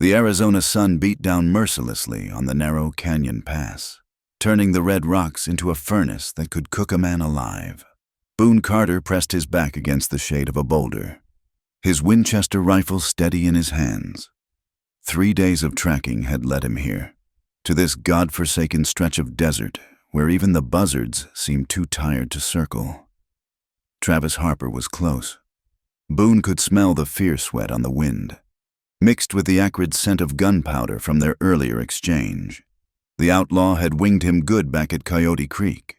The Arizona sun beat down mercilessly on the narrow canyon pass, turning the red rocks into a furnace that could cook a man alive. Boone Carter pressed his back against the shade of a boulder, his Winchester rifle steady in his hands. 3 days of tracking had led him here, to this God-forsaken stretch of desert where even the buzzards seemed too tired to circle. Travis Harper was close. Boone could smell the fear sweat on the wind, mixed with the acrid scent of gunpowder from their earlier exchange. The outlaw had winged him good back at Coyote Creek,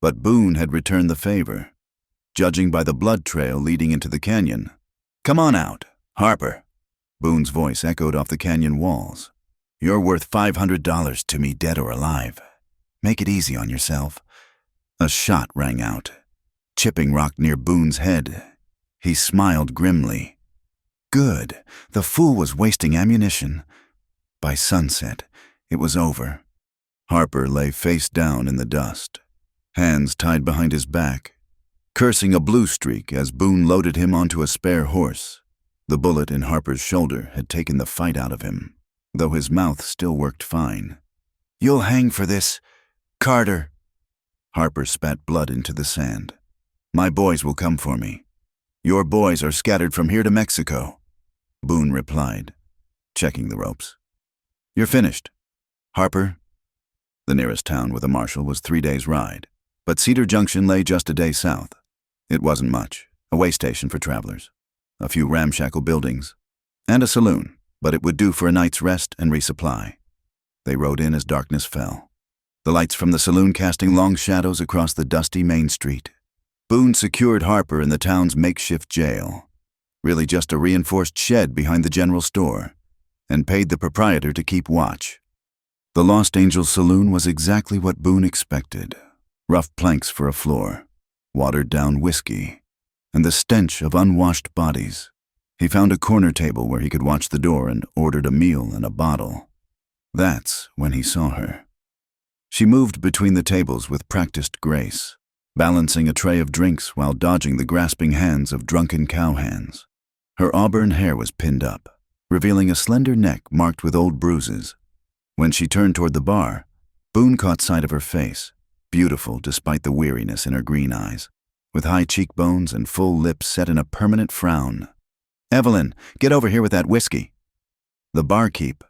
but Boone had returned the favor, judging by the blood trail leading into the canyon. "Come on out, Harper." Boone's voice echoed off the canyon walls. "You're worth $500 to me, dead or alive. Make it easy on yourself." A shot rang out, chipping rock near Boone's head. He smiled grimly. Good, the fool was wasting ammunition. By sunset, it was over. Harper lay face down in the dust, hands tied behind his back, cursing a blue streak as Boone loaded him onto a spare horse. The bullet in Harper's shoulder had taken the fight out of him, though his mouth still worked fine. "You'll hang for this, Carter." Harper spat blood into the sand. "My boys will come for me. Your boys are scattered from here to Mexico," Boone replied, checking the ropes. "You're finished, Harper." The nearest town with a marshal was 3 days' ride, but Cedar Junction lay just a day south. It wasn't much, a way station for travelers, a few ramshackle buildings, and a saloon, but it would do for a night's rest and resupply. They rode in as darkness fell, the lights from the saloon casting long shadows across the dusty main street. Boone secured Harper in the town's makeshift jail, really just a reinforced shed behind the general store, and paid the proprietor to keep watch. The Lost Angel saloon was exactly what Boone expected. Rough planks for a floor, watered-down whiskey, and the stench of unwashed bodies. He found a corner table where he could watch the door and ordered a meal and a bottle. That's when he saw her. She moved between the tables with practiced grace, balancing a tray of drinks while dodging the grasping hands of drunken cowhands. Her auburn hair was pinned up, revealing a slender neck marked with old bruises. When she turned toward the bar, Boone caught sight of her face, beautiful despite the weariness in her green eyes, with high cheekbones and full lips set in a permanent frown. "Evelyn, get over here with that whiskey." The barkeep,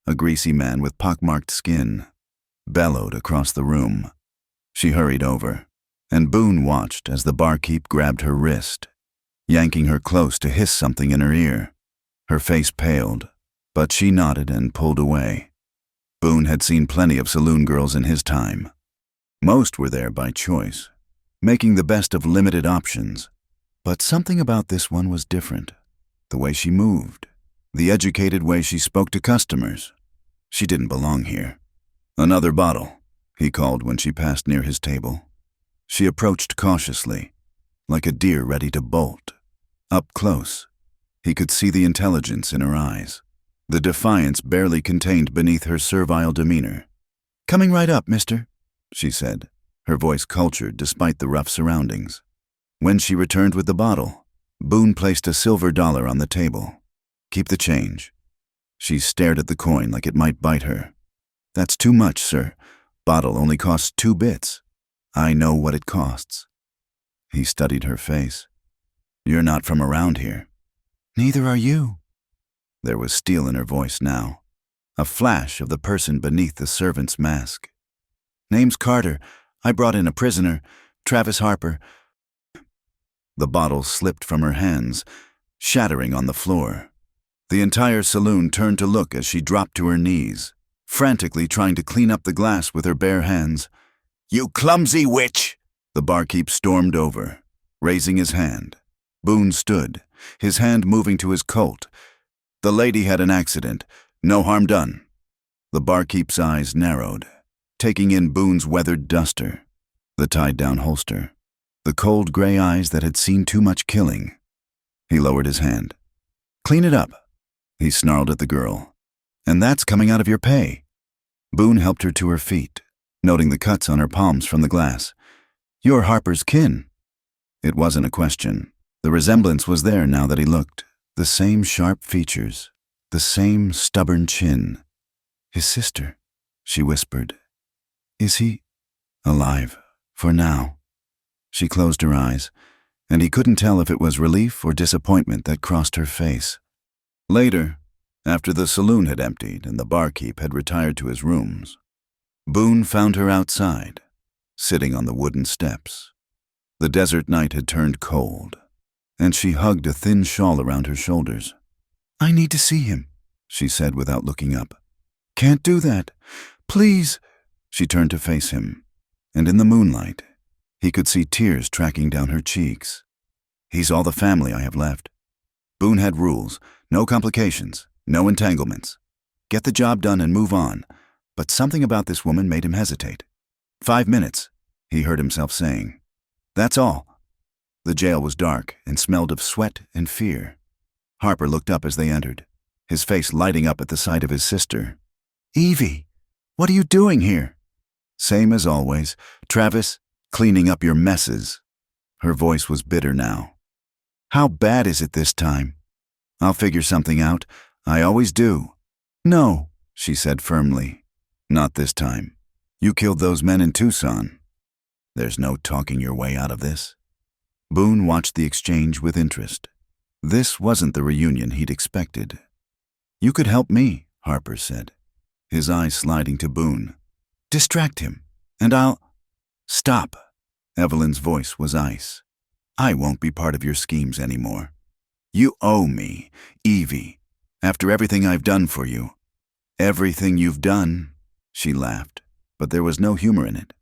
a greasy man with pockmarked skin, bellowed across the room. She hurried over, and Boone watched as the barkeep grabbed her wrist, yanking her close to hiss something in her ear. Her face paled, but she nodded and pulled away. Boone had seen plenty of saloon girls in his time. Most were there by choice, making the best of limited options. But something about this one was different. The way she moved, the educated way she spoke to customers. She didn't belong here. "Another bottle," he called when she passed near his table. She approached cautiously, like a deer ready to bolt. Up close, he could see the intelligence in her eyes, the defiance barely contained beneath her servile demeanor. "Coming right up, mister," she said, her voice cultured despite the rough surroundings. When she returned with the bottle, Boone placed a silver dollar on the table. "Keep the change." She stared at the coin like it might bite her. "That's too much, sir. Bottle only costs 2 bits. I know what it costs." He studied her face. "You're not from around here." "Neither are you." There was steel in her voice now, a flash of the person beneath the servant's mask. "Name's Carter. I brought in a prisoner, Travis Harper." The bottle slipped from her hands, shattering on the floor. The entire saloon turned to look as she dropped to her knees, frantically trying to clean up the glass with her bare hands. "You clumsy witch!" The barkeep stormed over, raising his hand. Boone stood, his hand moving to his Colt. "The lady had an accident. No harm done." The barkeep's eyes narrowed, taking in Boone's weathered duster, the tied-down holster, the cold gray eyes that had seen too much killing. He lowered his hand. "Clean it up," he snarled at the girl. "And that's coming out of your pay." Boone helped her to her feet, noting the cuts on her palms from the glass. "You're Harper's kin." It wasn't a question. The resemblance was there now that he looked. The same sharp features, the same stubborn chin. "His sister," she whispered. "Is he alive for now?" She closed her eyes, and he couldn't tell if it was relief or disappointment that crossed her face. Later, after the saloon had emptied and the barkeep had retired to his rooms, Boone found her outside, sitting on the wooden steps. The desert night had turned cold, and she hugged a thin shawl around her shoulders. "I need to see him," she said without looking up. "Can't do that. Please." She turned to face him, and in the moonlight, he could see tears tracking down her cheeks. "He's all the family I have left." Boone had rules: no complications, no entanglements. Get the job done and move on. But something about this woman made him hesitate. 5 minutes, he heard himself saying. "That's all." The jail was dark and smelled of sweat and fear. Harper looked up as they entered, his face lighting up at the sight of his sister. "Evie, what are you doing here?" "Same as always. Travis, cleaning up your messes." Her voice was bitter now. "How bad is it this time?" "I'll figure something out. I always do." "No," she said firmly. "Not this time. You killed those men in Tucson. There's no talking your way out of this." Boone watched the exchange with interest. This wasn't the reunion he'd expected. "You could help me," Harper said, his eyes sliding to Boone. "Distract him, and I'll—" "Stop." Evelyn's voice was ice. "I won't be part of your schemes anymore. You owe me, Evie, after everything I've done for you." "Everything you've done," she laughed, but there was no humor in it.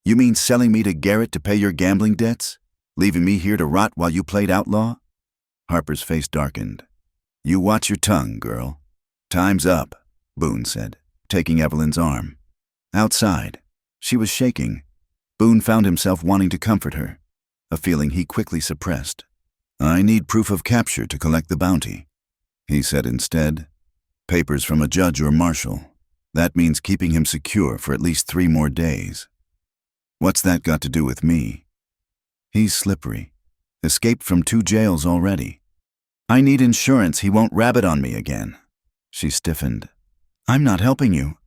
"You mean selling me to Garrett to pay your gambling debts? Leaving me here to rot while you played outlaw?" Harper's face darkened. "You watch your tongue, girl." "Time's up," Boone said, taking Evelyn's arm. Outside, she was shaking. Boone found himself wanting to comfort her, a feeling he quickly suppressed. "I need proof of capture to collect the bounty," he said instead. "Papers from a judge or marshal. That means keeping him secure for at least 3 more days." "What's that got to do with me?" "He's slippery. Escaped from 2 jails already." "I need insurance he won't rabbit on me again." She stiffened. "I'm not helping you."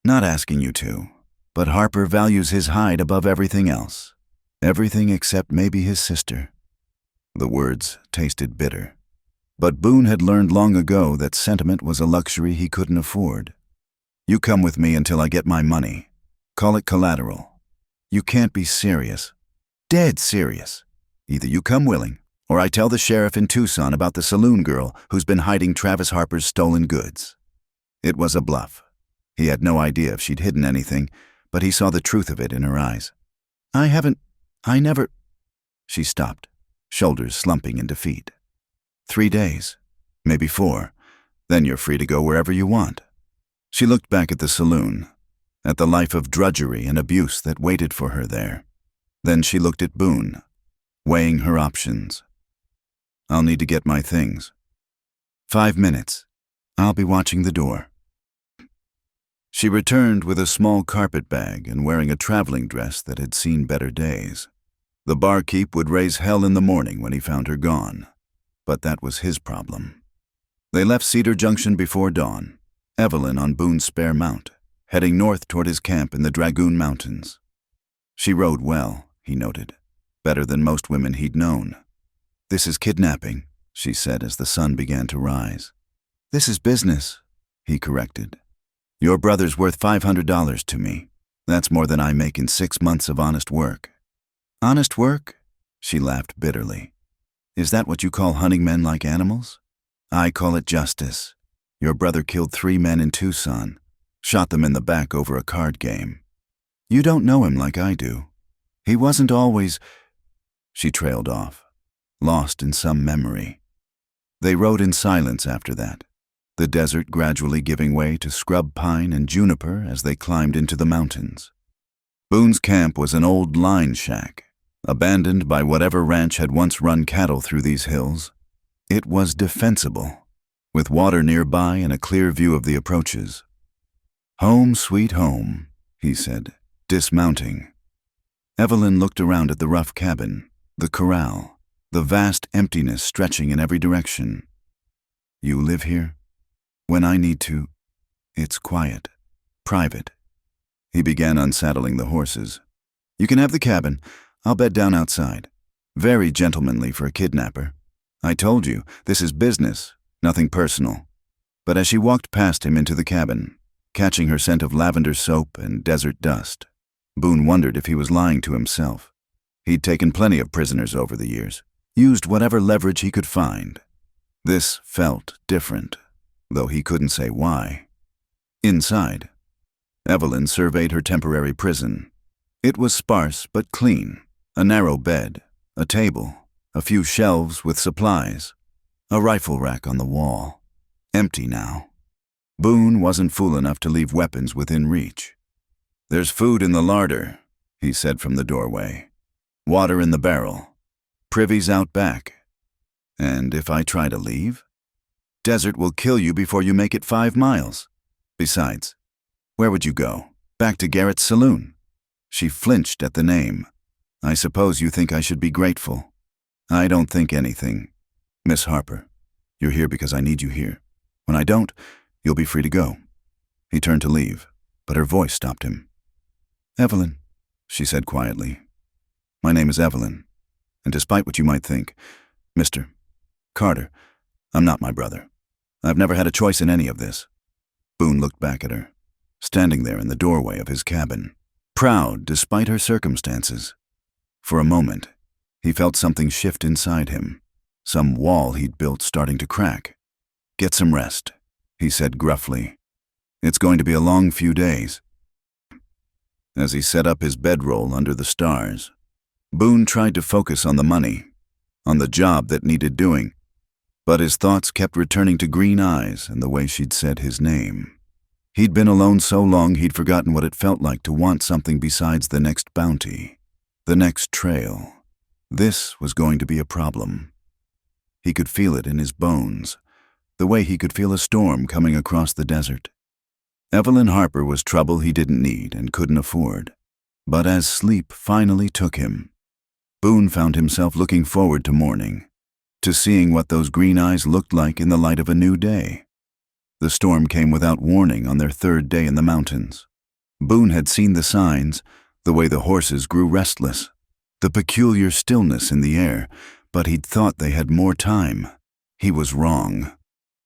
"Not asking you to. But Harper values his hide above everything else. Everything except maybe his sister." The words tasted bitter. But Boone had learned long ago that sentiment was a luxury he couldn't afford. "You come with me until I get my money. Call it collateral. You can't be serious. Dead serious. Either you come willing, or I tell the sheriff in Tucson about the saloon girl who's been hiding Travis Harper's stolen goods." It was a bluff. He had no idea if she'd hidden anything, but he saw the truth of it in her eyes. I never... She stopped, shoulders slumping in defeat. 3 days, maybe 4. Then you're free to go wherever you want. She looked back at the saloon, at the life of drudgery and abuse that waited for her there. Then she looked at Boone, weighing her options. "I'll need to get my things." 5 minutes. I'll be watching the door." She returned with a small carpet bag and wearing a traveling dress that had seen better days. The barkeep would raise hell in the morning when he found her gone, but that was his problem. They left Cedar Junction before dawn, Evelyn on Boone's spare mount, heading north toward his camp in the Dragoon Mountains. She rode well, he noted, better than most women he'd known. "This is kidnapping," she said as the sun began to rise. "This is business," he corrected. "Your brother's worth $500 to me. That's more than I make in 6 months of honest work." "Honest work?" She laughed bitterly. "Is that what you call hunting men like animals? I call it justice. Your brother killed 3 men in Tucson, shot them in the back over a card game. You don't know him like I do. He wasn't always—" She trailed off, lost in some memory. They rode in silence after that, the desert gradually giving way to scrub pine and juniper as they climbed into the mountains. Boone's camp was an old line shack, abandoned by whatever ranch had once run cattle through these hills. It was defensible, with water nearby and a clear view of the approaches. "Home sweet home," he said, dismounting. Evelyn looked around at the rough cabin, the corral, the vast emptiness stretching in every direction. "You live here?" When I need to, it's quiet, private. He began unsaddling the horses. You can have the cabin. I'll bed down outside. Very gentlemanly for a kidnapper. I told you, this is business, nothing personal. But as she walked past him into the cabin, catching her scent of lavender soap and desert dust, Boone wondered if he was lying to himself. He'd taken plenty of prisoners over the years, used whatever leverage he could find. This felt different, though he couldn't say why. Inside, Evelyn surveyed her temporary prison. It was sparse but clean. A narrow bed, a table, a few shelves with supplies, a rifle rack on the wall. Empty now. Boone wasn't fool enough to leave weapons within reach. There's food in the larder, he said from the doorway. Water in the barrel. Privy's out back. And if I try to leave? Desert will kill you before you make it 5 miles. Besides, where would you go? Back to Garrett's saloon? She flinched at the name. I suppose you think I should be grateful. I don't think anything. Miss Harper, you're here because I need you here. When I don't, you'll be free to go. He turned to leave, but her voice stopped him. Evelyn, she said quietly. My name is Evelyn, and despite what you might think, Mr. Carter, I'm not my brother. I've never had a choice in any of this. Boone looked back at her, standing there in the doorway of his cabin, proud despite her circumstances. For a moment, he felt something shift inside him, some wall he'd built starting to crack. Get some rest, he said gruffly. It's going to be a long few days. As he set up his bedroll under the stars, Boone tried to focus on the money, on the job that needed doing, but his thoughts kept returning to Green Eyes and the way she'd said his name. He'd been alone so long he'd forgotten what it felt like to want something besides the next bounty, the next trail. This was going to be a problem. He could feel it in his bones, the way he could feel a storm coming across the desert. Evelyn Harper was trouble he didn't need and couldn't afford. But as sleep finally took him, Boone found himself looking forward to morning, to seeing what those green eyes looked like in the light of a new day. The storm came without warning on their 3rd day in the mountains. Boone had seen the signs, the way the horses grew restless, the peculiar stillness in the air, but he'd thought they had more time. He was wrong.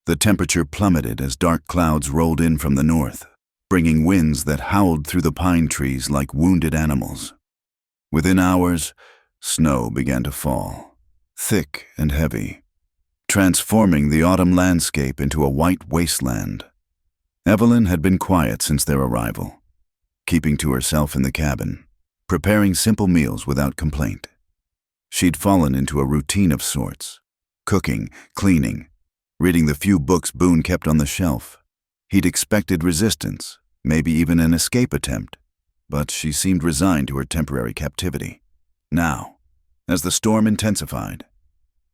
The temperature plummeted as dark clouds rolled in from the north, bringing winds that howled through the pine trees like wounded animals. Within hours, snow began to fall, thick and heavy, transforming the autumn landscape into a white wasteland. Evelyn had been quiet since their arrival, keeping to herself in the cabin, preparing simple meals without complaint. She'd fallen into a routine of sorts, cooking, cleaning, reading the few books Boone kept on the shelf. He'd expected resistance, maybe even an escape attempt, but she seemed resigned to her temporary captivity. Now, as the storm intensified,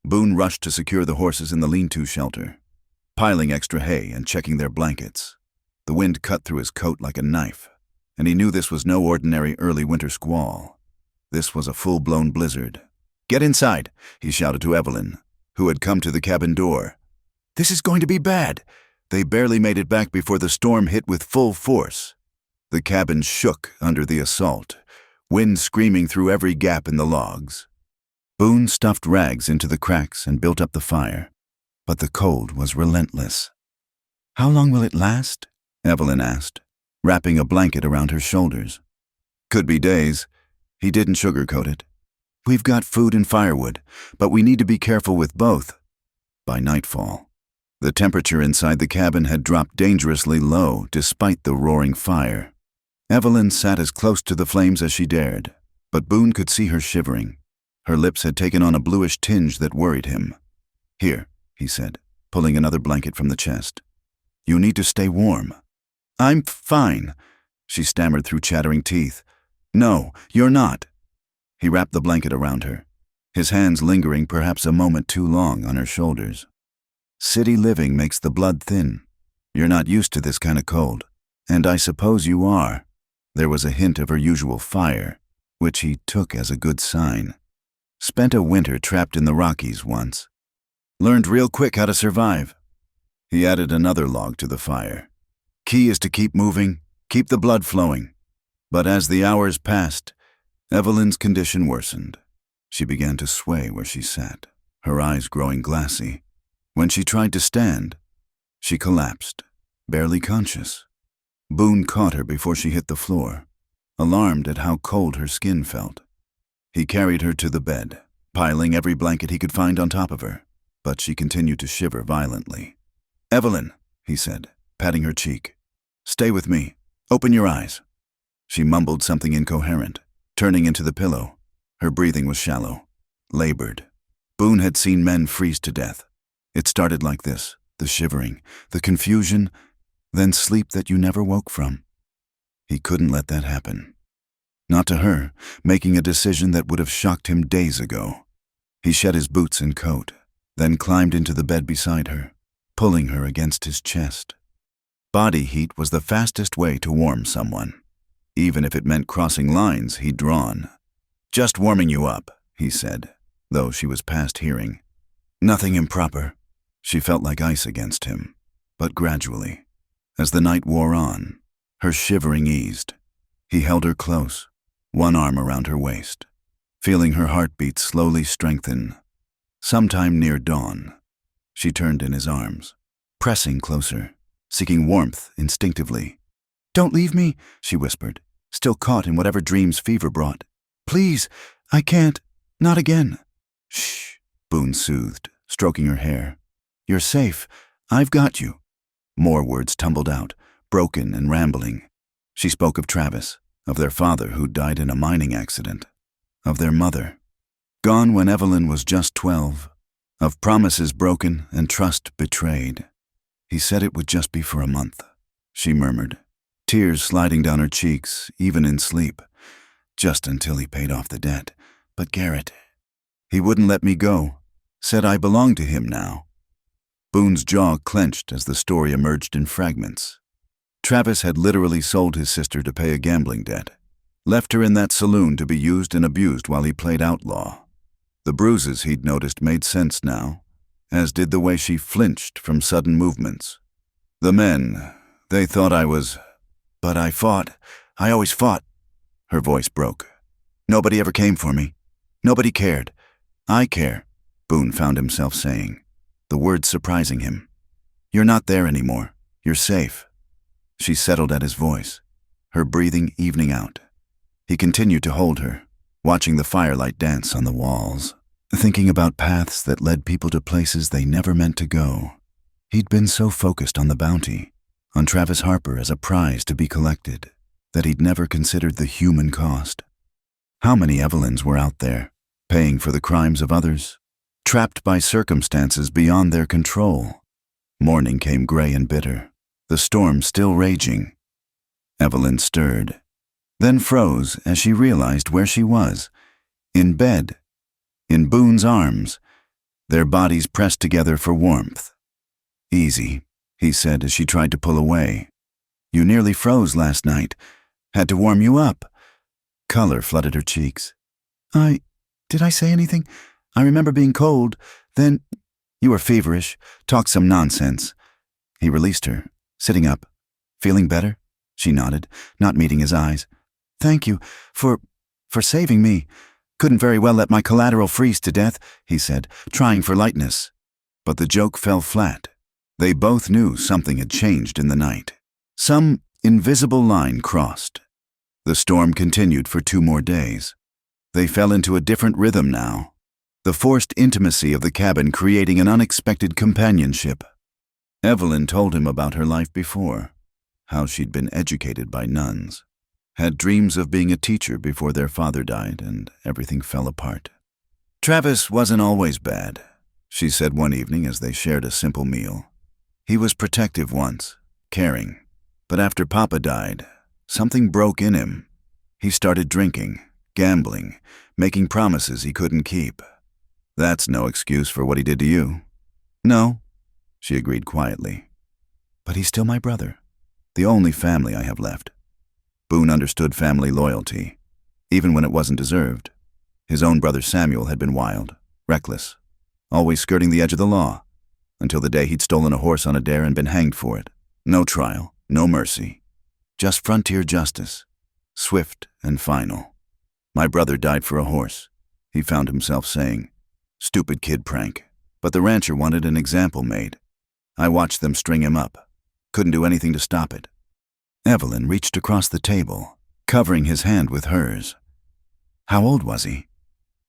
Boone rushed to secure the horses in the lean-to shelter, piling extra hay and checking their blankets. The wind cut through his coat like a knife, and he knew this was no ordinary early winter squall. This was a full-blown blizzard. "Get inside," he shouted to Evelyn, who had come to the cabin door. "This is going to be bad." They barely made it back before the storm hit with full force. The cabin shook under the assault, wind screaming through every gap in the logs. Boone stuffed rags into the cracks and built up the fire, but the cold was relentless. "How long will it last?" Evelyn asked, wrapping a blanket around her shoulders. "Could be days." He didn't sugarcoat it. "We've got food and firewood, but we need to be careful with both." By nightfall, the temperature inside the cabin had dropped dangerously low despite the roaring fire. Evelyn sat as close to the flames as she dared, but Boone could see her shivering. Her lips had taken on a bluish tinge that worried him. "Here," he said, pulling another blanket from the chest. "You need to stay warm." "I'm fine," she stammered through chattering teeth. "No, you're not." He wrapped the blanket around her, his hands lingering perhaps a moment too long on her shoulders. "City living makes the blood thin. You're not used to this kind of cold, and I suppose you are." There was a hint of her usual fire, which he took as a good sign. "Spent a winter trapped in the Rockies once. Learned real quick how to survive." He added another log to the fire. Key is to keep moving, keep the blood flowing. But as the hours passed, Evelyn's condition worsened. She began to sway where she sat, her eyes growing glassy. When she tried to stand, she collapsed, barely conscious. Boone caught her before she hit the floor, alarmed at how cold her skin felt. He carried her to the bed, piling every blanket he could find on top of her, but she continued to shiver violently. "Evelyn," he said, patting her cheek. "Stay with me. Open your eyes." She mumbled something incoherent, turning into the pillow. Her breathing was shallow, labored. Boone had seen men freeze to death. It started like this, the shivering, the confusion, then sleep that you never woke from. He couldn't let that happen. Not to her, making a decision that would have shocked him days ago. He shed his boots and coat, then climbed into the bed beside her, pulling her against his chest. Body heat was the fastest way to warm someone. Even if it meant crossing lines he'd drawn. "Just warming you up," he said, though she was past hearing. Nothing improper. She felt like ice against him. But gradually, as the night wore on, her shivering eased. He held her close, one arm around her waist, feeling her heartbeat slowly strengthen. Sometime near dawn, she turned in his arms, pressing closer, seeking warmth instinctively. "Don't leave me," she whispered, still caught in whatever dreams fever brought. "Please, I can't. Not again." "Shh," Boone soothed, stroking her hair. "You're safe. I've got you." More words tumbled out, broken and rambling. She spoke of Travis, of their father who died in a mining accident, of their mother, gone when Evelyn was just 12, of promises broken and trust betrayed. "He said it would just be for a month," she murmured, tears sliding down her cheeks, even in sleep. "Just until he paid off the debt. But Garrett, he wouldn't let me go, said I belonged to him now." Boone's jaw clenched as the story emerged in fragments. Travis had literally sold his sister to pay a gambling debt, left her in that saloon to be used and abused while he played outlaw. The bruises he'd noticed made sense now, as did the way she flinched from sudden movements. "The men, they thought I was... But I fought. I always fought." Her voice broke. "Nobody ever came for me. Nobody cared. I care," Boone found himself saying, the words surprising him. "You're not there anymore. You're safe." She settled at his voice, her breathing evening out. He continued to hold her, watching the firelight dance on the walls, thinking about paths that led people to places they never meant to go. He'd been so focused on the bounty, on Travis Harper as a prize to be collected, that he'd never considered the human cost. How many Evelyns were out there, paying for the crimes of others, trapped by circumstances beyond their control? Morning came gray and bitter, the storm still raging. Evelyn stirred, then froze as she realized where she was, in bed, in Boone's arms, their bodies pressed together for warmth. "Easy," he said as she tried to pull away. "You nearly froze last night. Had to warm you up." Color flooded her cheeks. Did I say anything? I remember being cold. Then you were feverish, talked some nonsense." He released her, sitting up. "Feeling better?" She nodded, not meeting his eyes. "Thank you for saving me. Couldn't very well let my collateral freeze to death," he said, trying for lightness. But the joke fell flat. They both knew something had changed in the night. Some invisible line crossed. The storm continued for 2 more days. They fell into a different rhythm now, the forced intimacy of the cabin creating an unexpected companionship. Evelyn told him about her life before, how she'd been educated by nuns, had dreams of being a teacher before their father died and everything fell apart. "Travis wasn't always bad," she said one evening as they shared a simple meal. "He was protective once, caring, but after Papa died, something broke in him. He started drinking, gambling, making promises he couldn't keep. That's no excuse for what he did to you." "No," she agreed quietly. "But he's still my brother, the only family I have left." Boone understood family loyalty, even when it wasn't deserved. His own brother Samuel had been wild, reckless, always skirting the edge of the law, until the day he'd stolen a horse on a dare and been hanged for it. No trial, no mercy. Just frontier justice, swift and final. My brother died for a horse, he found himself saying. Stupid kid prank. But the rancher wanted an example made. I watched them string him up. Couldn't do anything to stop it. Evelyn reached across the table, covering his hand with hers. How old was he?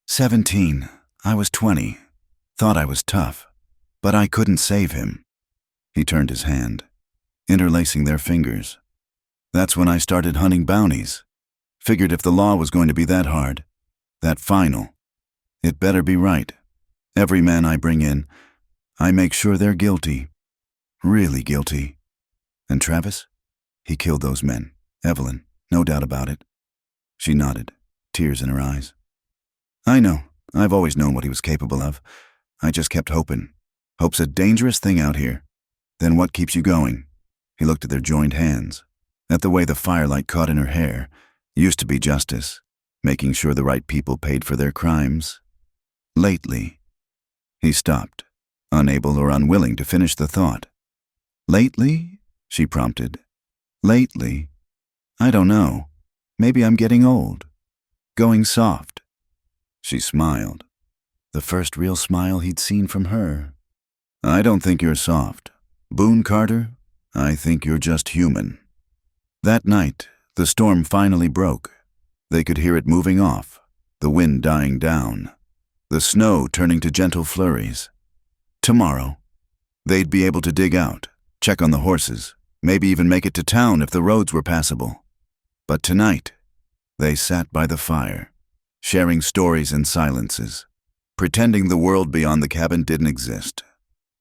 17. I was 20. Thought I was tough, but I couldn't save him. He turned his hand, interlacing their fingers. That's when I started hunting bounties. Figured if the law was going to be that hard, that final, it better be right. Every man I bring in, I make sure they're guilty. Really guilty. And Travis? He killed those men. Evelyn, no doubt about it. She nodded, tears in her eyes. I know. I've always known what he was capable of. I just kept hoping. Hope's a dangerous thing out here. Then what keeps you going? He looked at their joined hands, at the way the firelight caught in her hair. Used to be justice, making sure the right people paid for their crimes. Lately. He stopped, unable or unwilling to finish the thought. Lately? She prompted. Lately? I don't know. Maybe I'm getting old. Going soft. She smiled. The first real smile he'd seen from her. I don't think you're soft. Boone Carter, I think you're just human. That night, the storm finally broke. They could hear it moving off, the wind dying down, the snow turning to gentle flurries. Tomorrow, they'd be able to dig out, check on the horses, maybe even make it to town if the roads were passable. But tonight, they sat by the fire, sharing stories and silences, pretending the world beyond the cabin didn't exist.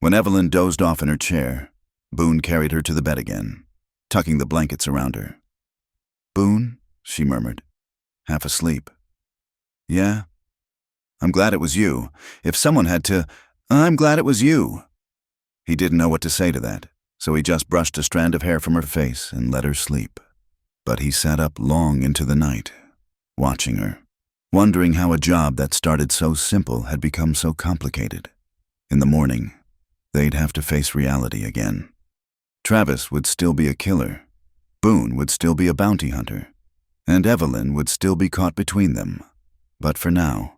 When Evelyn dozed off in her chair, Boone carried her to the bed again, tucking the blankets around her. Boone, she murmured, half asleep. Yeah? I'm glad it was you. If someone had to, I'm glad it was you. He didn't know what to say to that, so he just brushed a strand of hair from her face and let her sleep. But he sat up long into the night, watching her, wondering how a job that started so simple had become so complicated. In the morning, they'd have to face reality again. Travis would still be a killer. Boone would still be a bounty hunter. And Evelyn would still be caught between them. But for now,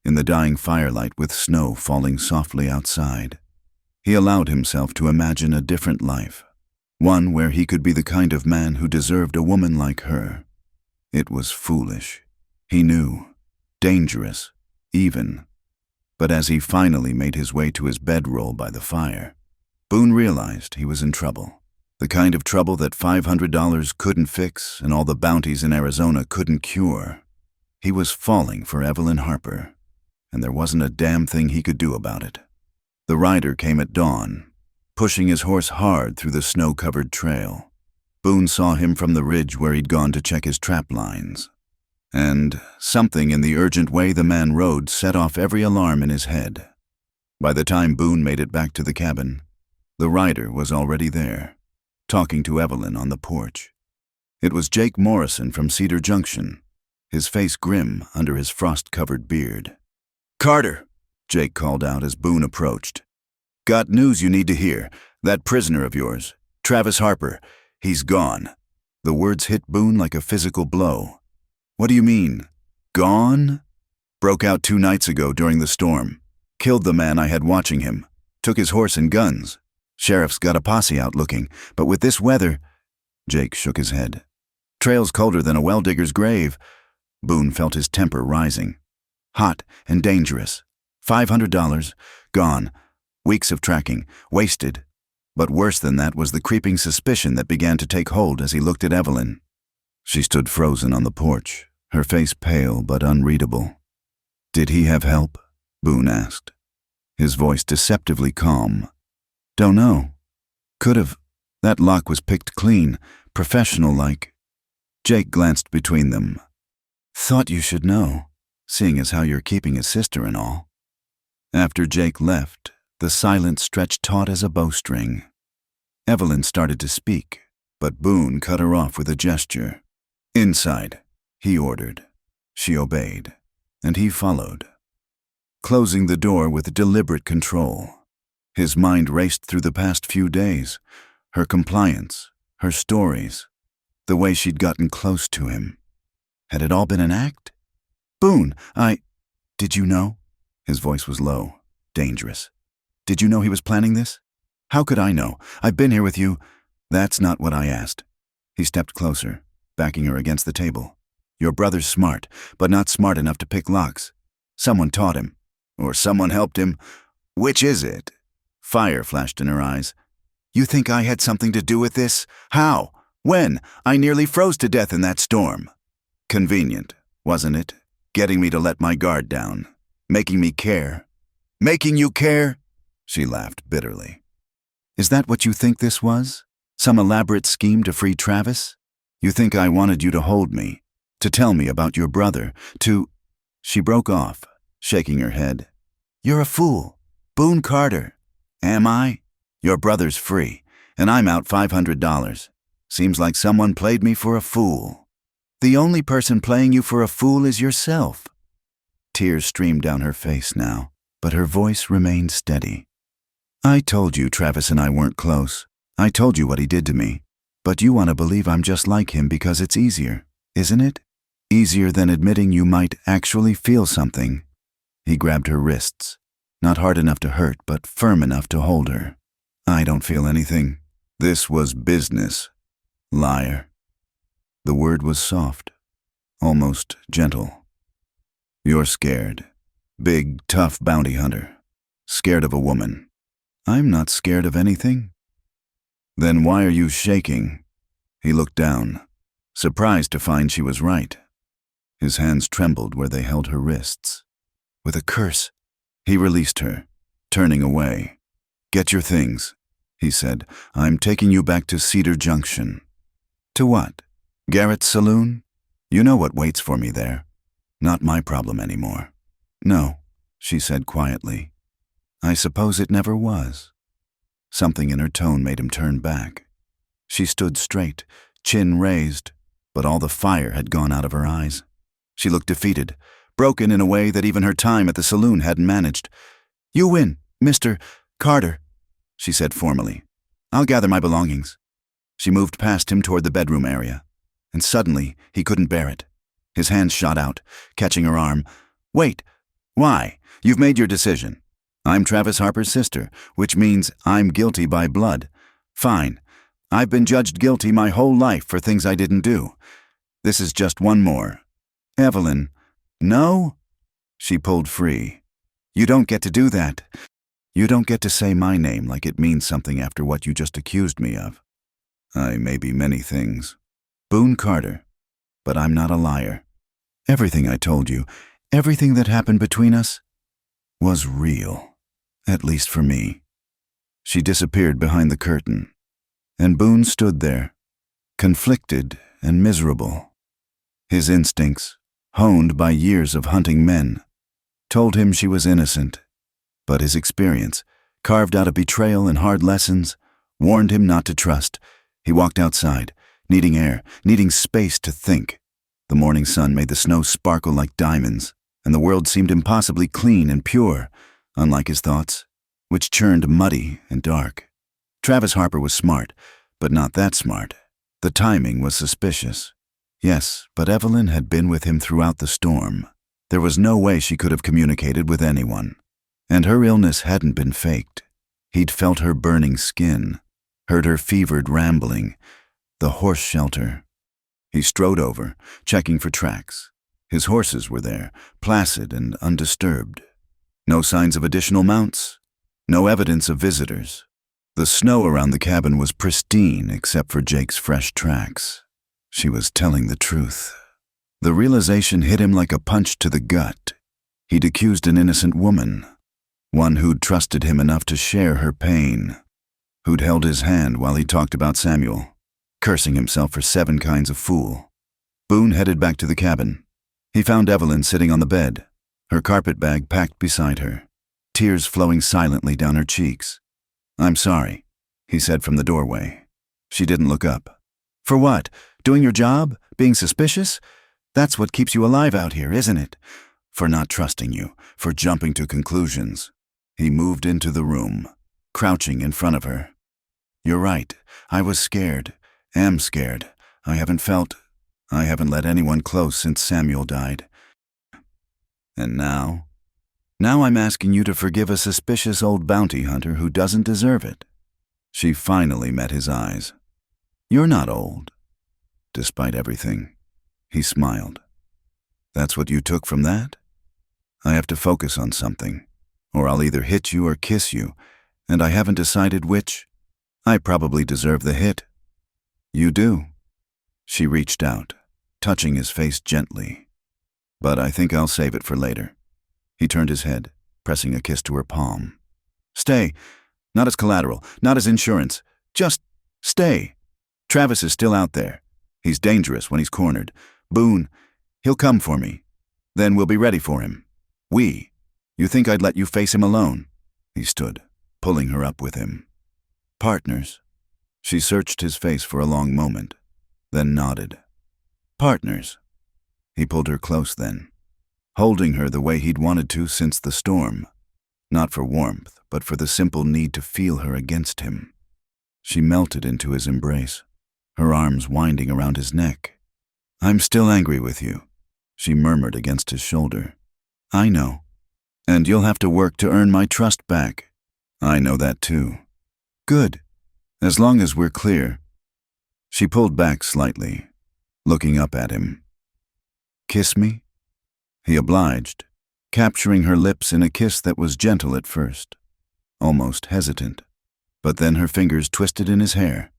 in the dying firelight with snow falling softly outside, he allowed himself to imagine a different life, one where he could be the kind of man who deserved a woman like her. It was foolish, he knew, dangerous, even. But as he finally made his way to his bedroll by the fire, Boone realized he was in trouble. The kind of trouble that $500 couldn't fix and all the bounties in Arizona couldn't cure. He was falling for Evelyn Harper, and there wasn't a damn thing he could do about it. The rider came at dawn, pushing his horse hard through the snow-covered trail. Boone saw him from the ridge where he'd gone to check his trap lines. And something in the urgent way the man rode set off every alarm in his head. By the time Boone made it back to the cabin, the rider was already there, talking to Evelyn on the porch. It was Jake Morrison from Cedar Junction, his face grim under his frost-covered beard. "Carter," Jake called out as Boone approached. "Got news you need to hear. That prisoner of yours, Travis Harper, he's gone." The words hit Boone like a physical blow. "What do you mean? Gone?" "Broke out 2 nights ago during the storm. Killed the man I had watching him. Took his horse and guns. Sheriff's got a posse out looking, but with this weather—" Jake shook his head. "Trail's colder than a well-digger's grave." Boone felt his temper rising. Hot and dangerous. $500, gone. Weeks of tracking, wasted. But worse than that was the creeping suspicion that began to take hold as he looked at Evelyn. She stood frozen on the porch, her face pale but unreadable. "Did he have help?" Boone asked, his voice deceptively calm. "Don't know. Could've. That lock was picked clean, professional-like." Jake glanced between them. "Thought you should know, seeing as how you're keeping his sister and all." After Jake left, the silence stretched taut as a bowstring. Evelyn started to speak, but Boone cut her off with a gesture. "Inside," he ordered. She obeyed, and he followed, closing the door with deliberate control. His mind raced through the past few days, her compliance, her stories, the way she'd gotten close to him. Had it all been an act? Boone, Did you know? His voice was low, dangerous. Did you know he was planning this? How could I know? I've been here with you. That's not what I asked. He stepped closer, backing her against the table. Your brother's smart, but not smart enough to pick locks. Someone taught him. Or someone helped him. Which is it? Fire flashed in her eyes. You think I had something to do with this? How? When? I nearly froze to death in that storm. Convenient, wasn't it? Getting me to let my guard down. Making me care. Making you care? She laughed bitterly. Is that what you think this was? Some elaborate scheme to free Travis? You think I wanted you to hold me, to tell me about your brother, to... She broke off, shaking her head. You're a fool. Boone Carter. Am I? Your brother's free, and I'm out $500. Seems like someone played me for a fool. The only person playing you for a fool is yourself. Tears streamed down her face now, but her voice remained steady. I told you Travis and I weren't close. I told you what he did to me. But you want to believe I'm just like him because it's easier, isn't it? Easier than admitting you might actually feel something. He grabbed her wrists, not hard enough to hurt, but firm enough to hold her. I don't feel anything. This was business. Liar. The word was soft, almost gentle. You're scared. Big, tough bounty hunter. Scared of a woman. I'm not scared of anything. Then why are you shaking? He looked down, surprised to find she was right. His hands trembled where they held her wrists. With a curse, he released her, turning away. Get your things, he said. I'm taking you back to Cedar Junction. To what? Garrett's saloon? You know what waits for me there. Not my problem anymore. No, she said quietly. I suppose it never was. Something in her tone made him turn back. She stood straight, chin raised, but all the fire had gone out of her eyes. She looked defeated, broken in a way that even her time at the saloon hadn't managed. You win, Mr. Carter, she said formally. I'll gather my belongings. She moved past him toward the bedroom area, and suddenly he couldn't bear it. His hands shot out, catching her arm. Wait, why? You've made your decision. I'm Travis Harper's sister, which means I'm guilty by blood. Fine. I've been judged guilty my whole life for things I didn't do. This is just one more. Evelyn. No? She pulled free. You don't get to do that. You don't get to say my name like it means something after what you just accused me of. I may be many things. Boone Carter. But I'm not a liar. Everything I told you, everything that happened between us, was real. At least for me. She disappeared behind the curtain, and Boone stood there, conflicted and miserable. His instincts, honed by years of hunting men, told him she was innocent, but his experience, carved out of betrayal and hard lessons, warned him not to trust. He walked outside, needing air, needing space to think. The morning sun made the snow sparkle like diamonds, and the world seemed impossibly clean and pure, unlike his thoughts, which churned muddy and dark. Travis Harper was smart, but not that smart. The timing was suspicious. Yes, but Evelyn had been with him throughout the storm. There was no way she could have communicated with anyone. And her illness hadn't been faked. He'd felt her burning skin, heard her fevered rambling, the horse shelter. He strode over, checking for tracks. His horses were there, placid and undisturbed. No signs of additional mounts, no evidence of visitors. The snow around the cabin was pristine except for Jake's fresh tracks. She was telling the truth. The realization hit him like a punch to the gut. He'd accused an innocent woman, one who'd trusted him enough to share her pain, who'd held his hand while he talked about Samuel, cursing himself for 7 kinds of fool. Boone headed back to the cabin. He found Evelyn sitting on the bed, her carpet bag packed beside her, tears flowing silently down her cheeks. I'm sorry, he said from the doorway. She didn't look up. For what? Doing your job? Being suspicious? That's what keeps you alive out here, isn't it? For not trusting you, for jumping to conclusions. He moved into the room. crouching in front of her. "You're right. I was scared. Am scared. I haven't let anyone close since Samuel died. And now? Now I'm asking you to forgive a suspicious old bounty hunter who doesn't deserve it." She finally met his eyes. "You're not old. Despite everything." He smiled. "That's what you took from that? I have to focus on something, or I'll either hit you or kiss you, and I haven't decided which. I probably deserve the hit." "You do." She reached out, touching his face gently. "But I think I'll save it for later." He turned his head, pressing a kiss to her palm. "Stay. Not as collateral, not as insurance. Just stay. Travis is still out there. He's dangerous when he's cornered. Boone, he'll come for me. Then we'll be ready for him. You think I'd let you face him alone?" He stood, pulling her up with him. "Partners." She searched his face for a long moment, then nodded. "Partners." He pulled her close then, holding her the way he'd wanted to since the storm, not for warmth, but for the simple need to feel her against him. She melted into his embrace, her arms winding around his neck. "I'm still angry with you," she murmured against his shoulder. "I know. And you'll have to work to earn my trust back." "I know that too." "Good. As long as we're clear." She pulled back slightly, looking up at him. "Kiss me?" He obliged, capturing her lips in a kiss that was gentle at first, almost hesitant. But then her fingers twisted in his hair,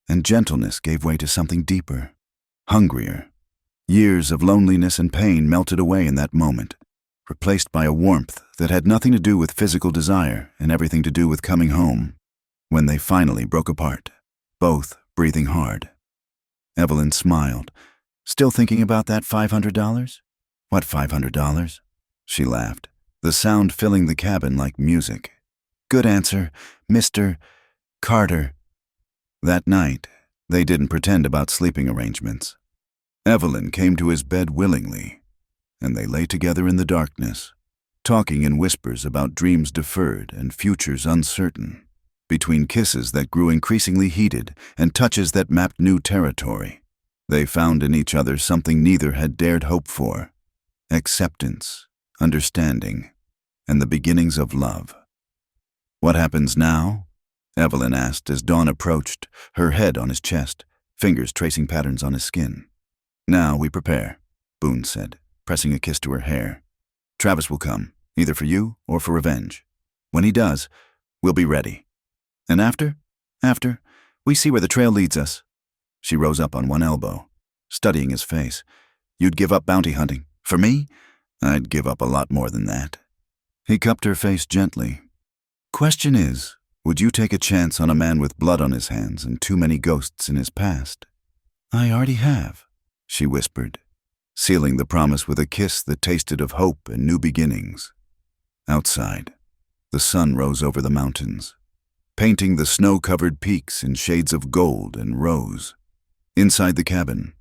and gentleness gave way to something deeper, hungrier. Years of loneliness and pain melted away in that moment, replaced by a warmth that had nothing to do with physical desire and everything to do with coming home. When they finally broke apart, both breathing hard. Evelyn smiled. "Still thinking about that $500? "What $500? She laughed, the sound filling the cabin like music. "Good answer, Mr. Carter." That night, they didn't pretend about sleeping arrangements. Evelyn came to his bed willingly, and they lay together in the darkness, talking in whispers about dreams deferred and futures uncertain, between kisses that grew increasingly heated and touches that mapped new territory. They found in each other something neither had dared hope for: acceptance, understanding, and the beginnings of love. "What happens now?" Evelyn asked as dawn approached, her head on his chest, fingers tracing patterns on his skin. "Now we prepare," Boone said, pressing a kiss to her hair. "Travis will come, either for you or for revenge. When he does, we'll be ready. And after, we see where the trail leads us." She rose up on one elbow, studying his face. "You'd give up bounty hunting. For me? I'd give up a lot more than that." He cupped her face gently. "Question is, would you take a chance on a man with blood on his hands and too many ghosts in his past?" "I already have," she whispered, sealing the promise with a kiss that tasted of hope and new beginnings. Outside, the sun rose over the mountains, painting the snow-covered peaks in shades of gold and rose. Inside the cabin,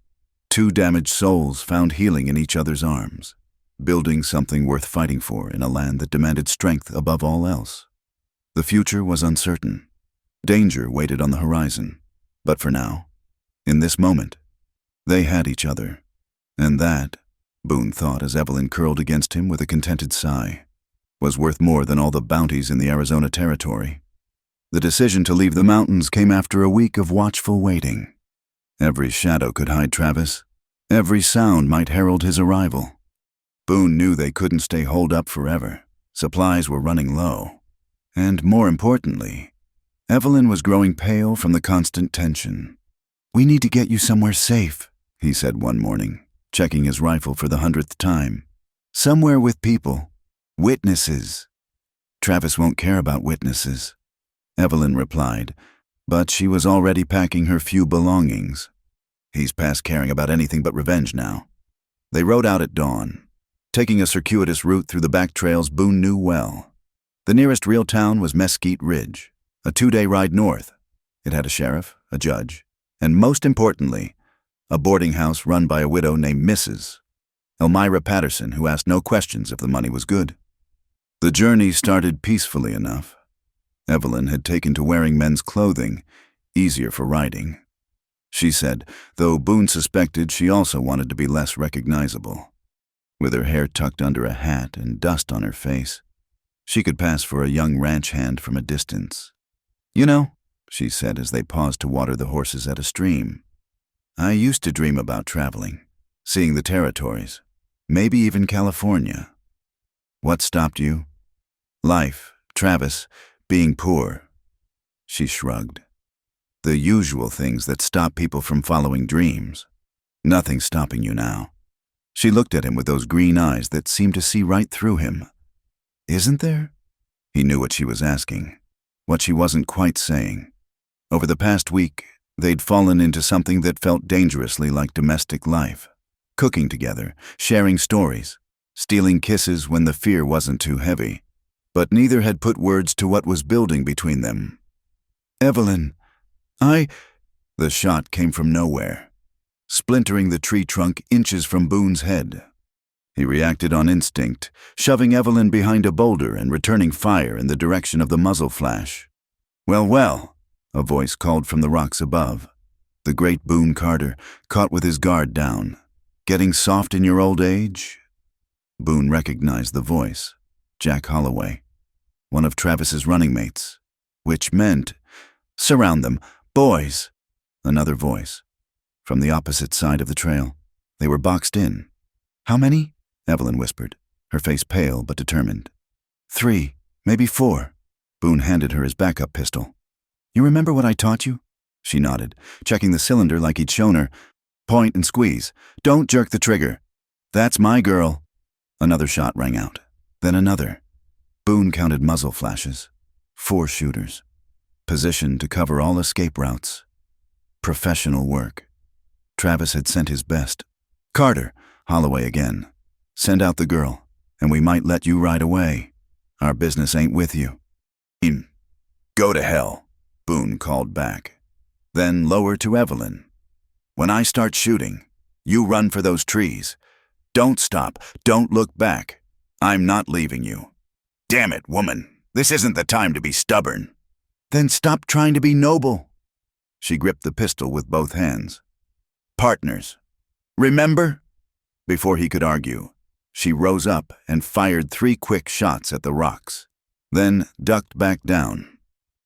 two damaged souls found healing in each other's arms, building something worth fighting for in a land that demanded strength above all else. The future was uncertain. Danger waited on the horizon. But for now, in this moment, they had each other. And that, Boone thought as Evelyn curled against him with a contented sigh, was worth more than all the bounties in the Arizona territory. The decision to leave the mountains came after a week of watchful waiting. Every shadow could hide Travis. Every sound might herald his arrival. Boone knew they couldn't stay holed up forever. Supplies were running low. And more importantly, Evelyn was growing pale from the constant tension. "We need to get you somewhere safe," he said one morning, checking his rifle for the 100th time. "Somewhere with people. Witnesses." "Travis won't care about witnesses," Evelyn replied, but she was already packing her few belongings. "He's past caring about anything but revenge now." They rode out at dawn, taking a circuitous route through the back trails Boone knew well. The nearest real town was Mesquite Ridge, a 2-day ride north. It had a sheriff, a judge, and most importantly, a boarding house run by a widow named Mrs. Elmira Patterson, who asked no questions if the money was good. The journey started peacefully enough. Evelyn had taken to wearing men's clothing, easier for riding. She said, though Boone suspected she also wanted to be less recognizable. With her hair tucked under a hat and dust on her face, she could pass for a young ranch hand from a distance. "You know," she said as they paused to water the horses at a stream, "I used to dream about traveling, seeing the territories, maybe even California." "What stopped you?" "Life, Travis, being poor." She shrugged. "The usual things that stop people from following dreams. Nothing's stopping you now." She looked at him with those green eyes that seemed to see right through him. "Isn't there?" He knew what she was asking, what she wasn't quite saying. Over the past week, they'd fallen into something that felt dangerously like domestic life. Cooking together, sharing stories, stealing kisses when the fear wasn't too heavy. But neither had put words to what was building between them. "Evelyn, The shot came from nowhere, splintering the tree trunk inches from Boone's head. He reacted on instinct, shoving Evelyn behind a boulder and returning fire in the direction of the muzzle flash. "Well, well," a voice called from the rocks above. The great Boone Carter, caught with his guard down. "Getting soft in your old age?" Boone recognized the voice. Jack Holloway, one of Travis's running mates. Which meant, "Surround them, boys!" Another voice. From the opposite side of the trail. They were boxed in. "How many?" Evelyn whispered, her face pale but determined. "3, maybe 4. Boone handed her his backup pistol. "You remember what I taught you?" She nodded, checking the cylinder like he'd shown her. "Point and squeeze. Don't jerk the trigger. That's my girl." Another shot rang out. Then another. Boone counted muzzle flashes. 4 shooters. Positioned to cover all escape routes. Professional work. Travis had sent his best. "Carter," Holloway again. "Send out the girl, and we might let you ride away. Our business ain't with you." "Go to hell," Boone called back. Then lower to Evelyn. "When I start shooting, you run for those trees. Don't stop, don't look back. I'm not leaving you. Damn it, woman, this isn't the time to be stubborn." "Then stop trying to be noble." She gripped the pistol with both hands. "Partners. Remember?" Before he could argue, she rose up and fired 3 quick shots at the rocks, then ducked back down.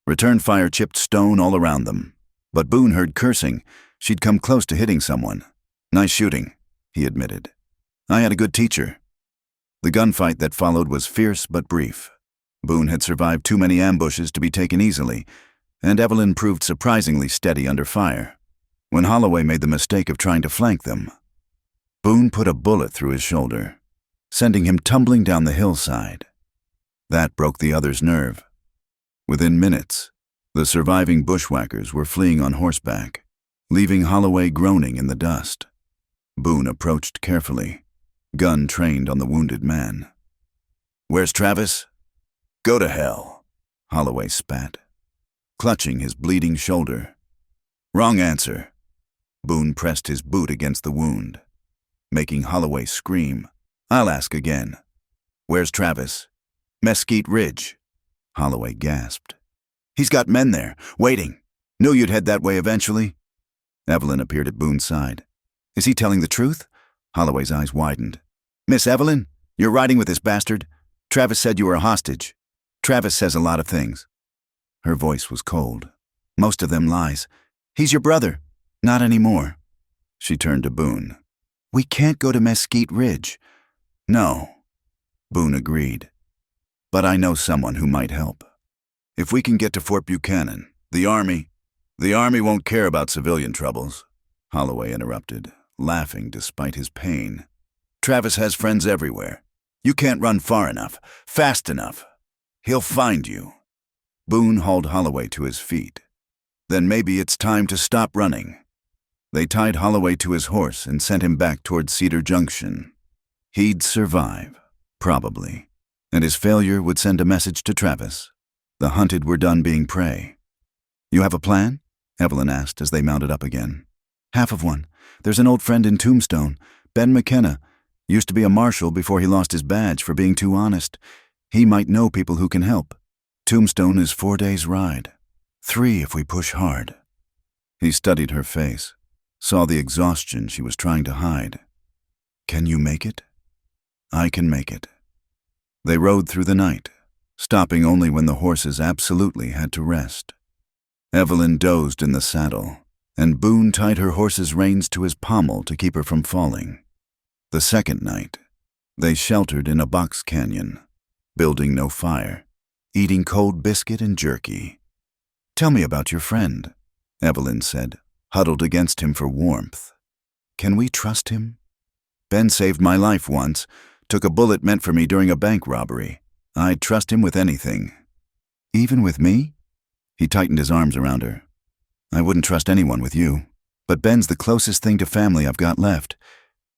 Return fire chipped stone all around them. But Boone heard cursing. She'd come close to hitting someone. "Nice shooting," he admitted. "I had a good teacher." The gunfight that followed was fierce but brief. Boone had survived too many ambushes to be taken easily, and Evelyn proved surprisingly steady under fire. When Holloway made the mistake of trying to flank them, Boone put a bullet through his shoulder, sending him tumbling down the hillside. That broke the other's nerve. Within minutes, the surviving bushwhackers were fleeing on horseback, leaving Holloway groaning in the dust. Boone approached carefully, gun trained on the wounded man. "Where's Travis?" "Go to hell," Holloway spat, clutching his bleeding shoulder. "Wrong answer." Boone pressed his boot against the wound, making Holloway scream. "I'll ask again. Where's Travis?" "Mesquite Ridge." Holloway gasped. "He's got men there, waiting. Knew you'd head that way eventually." Evelyn appeared at Boone's side. "Is he telling the truth?" Holloway's eyes widened. "Miss Evelyn, you're riding with this bastard. Travis said you were a hostage. Travis says a lot of things." Her voice was cold. "Most of them lies. He's your brother." "Not anymore." She turned to Boone. "We can't go to Mesquite Ridge." "No," Boone agreed. "But I know someone who might help. If we can get to Fort Buchanan, the Army won't care about civilian troubles," Holloway interrupted, laughing despite his pain. "Travis has friends everywhere. You can't run far enough, fast enough. He'll find you." Boone hauled Holloway to his feet. "Then maybe it's time to stop running." They tied Holloway to his horse and sent him back toward Cedar Junction. He'd survive, probably, and his failure would send a message to Travis. The hunted were done being prey. "You have a plan?" Evelyn asked as they mounted up again. "Half of one. There's an old friend in Tombstone, Ben McKenna. Used to be a marshal before he lost his badge for being too honest. He might know people who can help." Tombstone is 4 days' ride. 3 if we push hard. He studied her face, saw the exhaustion she was trying to hide. Can you make it? I can make it. They rode through the night, stopping only when the horses absolutely had to rest. Evelyn dozed in the saddle, and Boone tied her horse's reins to his pommel to keep her from falling. The second night, they sheltered in a box canyon, building no fire, eating cold biscuit and jerky. Tell me about your friend, Evelyn said, huddled against him for warmth. Can we trust him? Ben saved my life once, took a bullet meant for me during a bank robbery. I'd trust him with anything. Even with me? He tightened his arms around her. I wouldn't trust anyone with you, but Ben's the closest thing to family I've got left.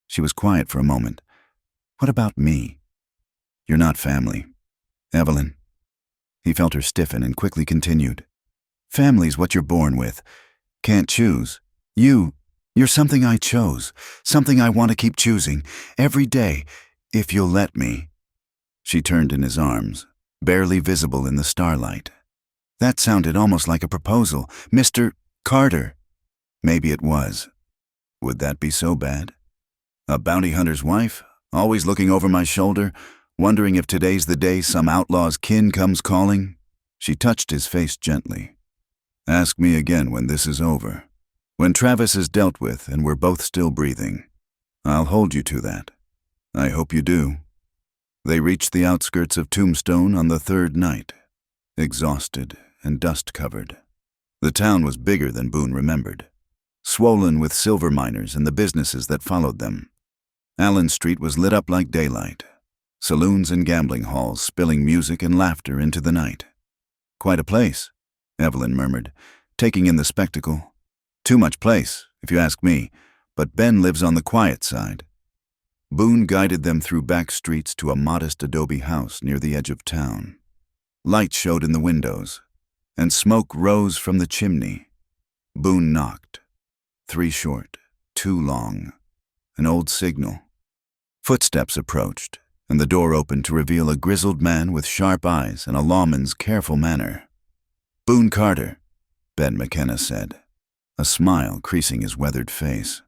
She was quiet for a moment. What about me? You're not family. Evelyn. He felt her stiffen and quickly continued. Family's what you're born with. Can't choose. You're something I chose, something I want to keep choosing, every day, if you'll let me. She turned in his arms, barely visible in the starlight. That sounded almost like a proposal. Mr. Carter. Maybe it was. Would that be so bad? A bounty hunter's wife, always looking over my shoulder, wondering if today's the day some outlaw's kin comes calling? She touched his face gently. Ask me again when this is over. When Travis is dealt with and we're both still breathing. I'll hold you to that. I hope you do. They reached the outskirts of Tombstone on the third night, exhausted and dust-covered. The town was bigger than Boone remembered, swollen with silver miners and the businesses that followed them. Allen Street was lit up like daylight, saloons and gambling halls spilling music and laughter into the night. Quite a place, Evelyn murmured, taking in the spectacle. Too much place, if you ask me, but Ben lives on the quiet side. Boone guided them through back streets to a modest adobe house near the edge of town. Light showed in the windows, and smoke rose from the chimney. Boone knocked. 3 short, 2 long. An old signal. Footsteps approached, and the door opened to reveal a grizzled man with sharp eyes and a lawman's careful manner. Boone Carter, Ben McKenna said, a smile creasing his weathered face.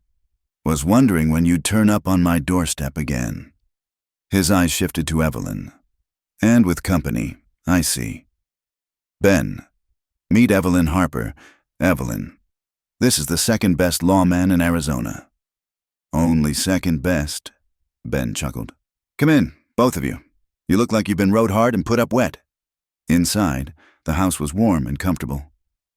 Was wondering when you'd turn up on my doorstep again. His eyes shifted to Evelyn. And with company, I see. Ben, meet Evelyn Harper. Evelyn, this is the second best lawman in Arizona. Only second best, Ben chuckled. Come in, both of you. You look like you've been rode hard and put up wet. Inside, the house was warm and comfortable.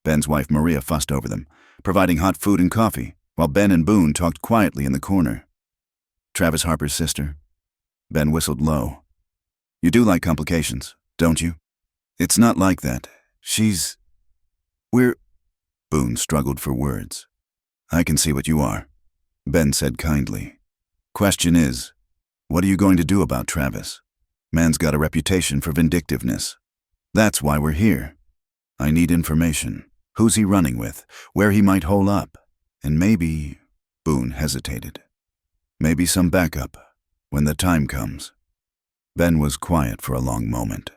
Ben's wife Maria fussed over them, providing hot food and coffee, while Ben and Boone talked quietly in the corner. Travis Harper's sister. Ben whistled low. You do like complications, don't you? It's not like that. Boone struggled for words. I can see what you are, Ben said kindly. Question is, what are you going to do about Travis? Man's got a reputation for vindictiveness. That's why we're here. I need information. Who's he running with? Where he might hole up? And maybe, Boone hesitated, maybe some backup when the time comes. Ben was quiet for a long moment,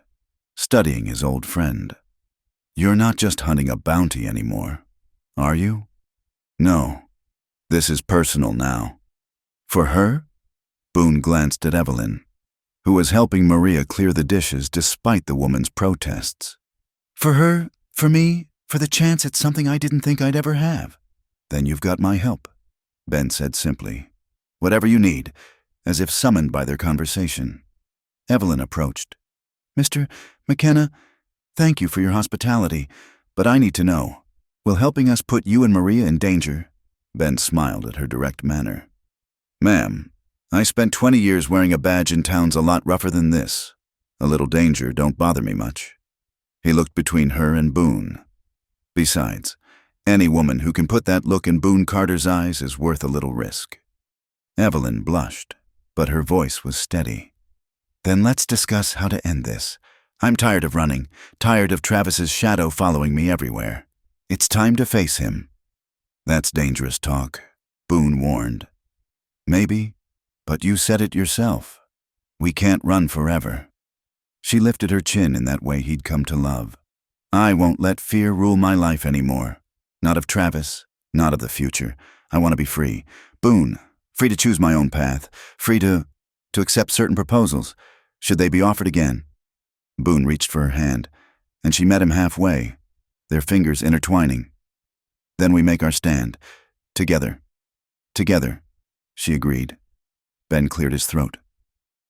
studying his old friend. You're not just hunting a bounty anymore, are you? No, this is personal now. For her? Boone glanced at Evelyn, who was helping Maria clear the dishes despite the woman's protests. For her, for me, for the chance at something I didn't think I'd ever have. Then you've got my help, Ben said simply. Whatever you need, as if summoned by their conversation. Evelyn approached. Mr. McKenna, thank you for your hospitality, but I need to know, will helping us put you and Maria in danger? Ben smiled at her direct manner. Ma'am, I spent 20 years wearing a badge in towns a lot rougher than this. A little danger don't bother me much. He looked between her and Boone. Besides, any woman who can put that look in Boone Carter's eyes is worth a little risk. Evelyn blushed, but her voice was steady. Then let's discuss how to end this. I'm tired of running, tired of Travis's shadow following me everywhere. It's time to face him. That's dangerous talk, Boone warned. Maybe, but you said it yourself. We can't run forever. She lifted her chin in that way he'd come to love. I won't let fear rule my life anymore. Not of Travis, not of the future. I want to be free. Boone, free to choose my own path, free to accept certain proposals, should they be offered again. Boone reached for her hand, and she met him halfway, their fingers intertwining. Then we make our stand. Together. Together, she agreed. Ben cleared his throat.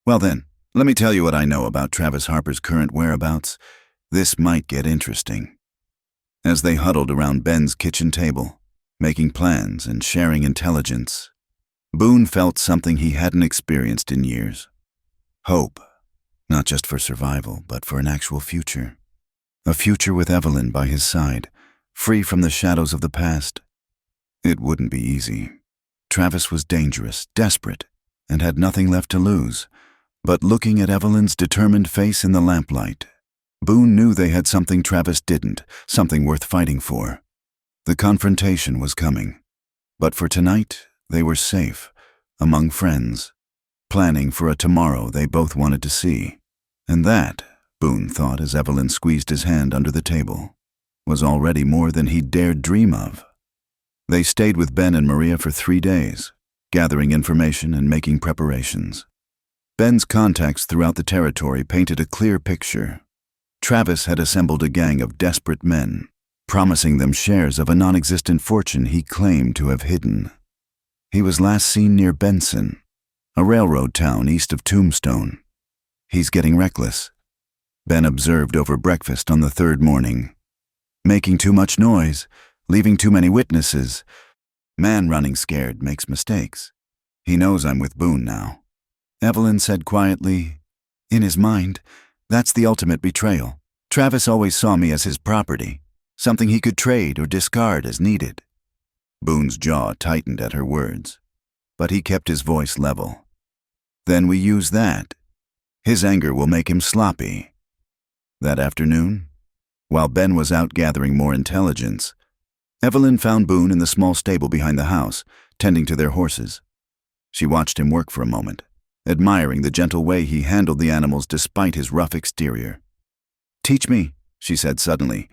Well then, let me tell you what I know about Travis Harper's current whereabouts. This might get interesting. As they huddled around Ben's kitchen table, making plans and sharing intelligence, Boone felt something he hadn't experienced in years. Hope, not just for survival, but for an actual future. A future with Evelyn by his side, free from the shadows of the past. It wouldn't be easy. Travis was dangerous, desperate, and had nothing left to lose. But looking at Evelyn's determined face in the lamplight, Boone knew they had something Travis didn't, something worth fighting for. The confrontation was coming. But for tonight, they were safe, among friends, planning for a tomorrow they both wanted to see. And that, Boone thought as Evelyn squeezed his hand under the table, was already more than he'd dared dream of. They stayed with Ben and Maria for 3 days, gathering information and making preparations. Ben's contacts throughout the territory painted a clear picture. Travis had assembled a gang of desperate men, promising them shares of a non-existent fortune he claimed to have hidden. He was last seen near Benson, a railroad town east of Tombstone. He's getting reckless, Ben observed over breakfast on the 3rd morning. Making too much noise, leaving too many witnesses. Man running scared makes mistakes. He knows I'm with Boone now. Evelyn said quietly, in his mind, that's the ultimate betrayal. Travis always saw me as his property, something he could trade or discard as needed. Boone's jaw tightened at her words, but he kept his voice level. Then we use that. His anger will make him sloppy. That afternoon, while Ben was out gathering more intelligence, Evelyn found Boone in the small stable behind the house, tending to their horses. She watched him work for a moment, admiring the gentle way he handled the animals despite his rough exterior. Teach me, she said suddenly.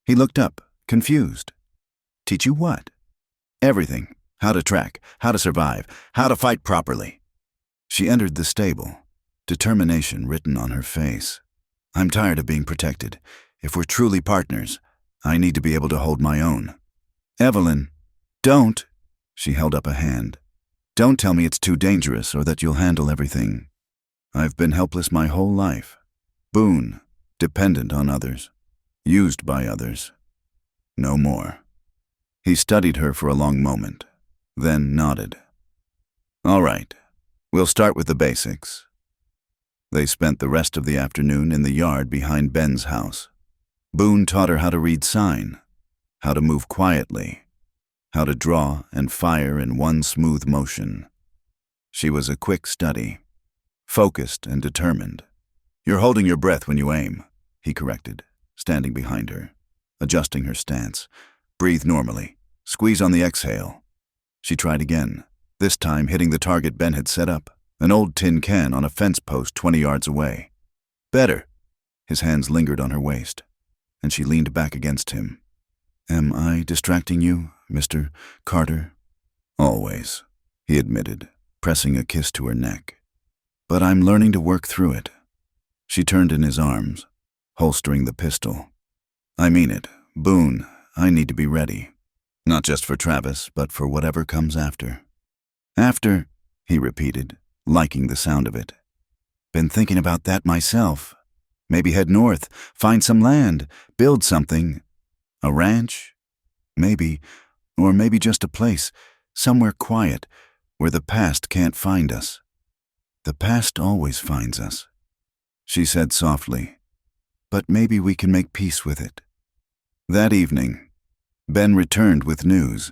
He looked up, confused. Teach you what? Everything. How to track, how to survive, how to fight properly. She entered the stable, determination written on her face. I'm tired of being protected. If we're truly partners, I need to be able to hold my own. Evelyn, don't. She held up a hand. Don't tell me it's too dangerous or that you'll handle everything. I've been helpless my whole life. Boone, dependent on others, used by others. No more. He studied her for a long moment, then nodded. All right, we'll start with the basics. They spent the rest of the afternoon in the yard behind Ben's house. Boone taught her how to read sign, how to move quietly, how to draw and fire in one smooth motion. She was a quick study, focused and determined. You're holding your breath when you aim, he corrected, standing behind her, adjusting her stance. Breathe normally. Squeeze on the exhale. She tried again, this time hitting the target Ben had set up, an old tin can on a fence post 20 yards away. Better. His hands lingered on her waist, and she leaned back against him. Am I distracting you, Mr. Carter? Always, he admitted, pressing a kiss to her neck. But I'm learning to work through it. She turned in his arms, holstering the pistol. I mean it, Boone, I need to be ready. Not just for Travis, but for whatever comes after. After, he repeated, liking the sound of it. Been thinking about that myself. Maybe head north, find some land, build something. A ranch? Maybe, or maybe just a place, somewhere quiet, where the past can't find us. The past always finds us, she said softly, but maybe we can make peace with it. That evening, Ben returned with news.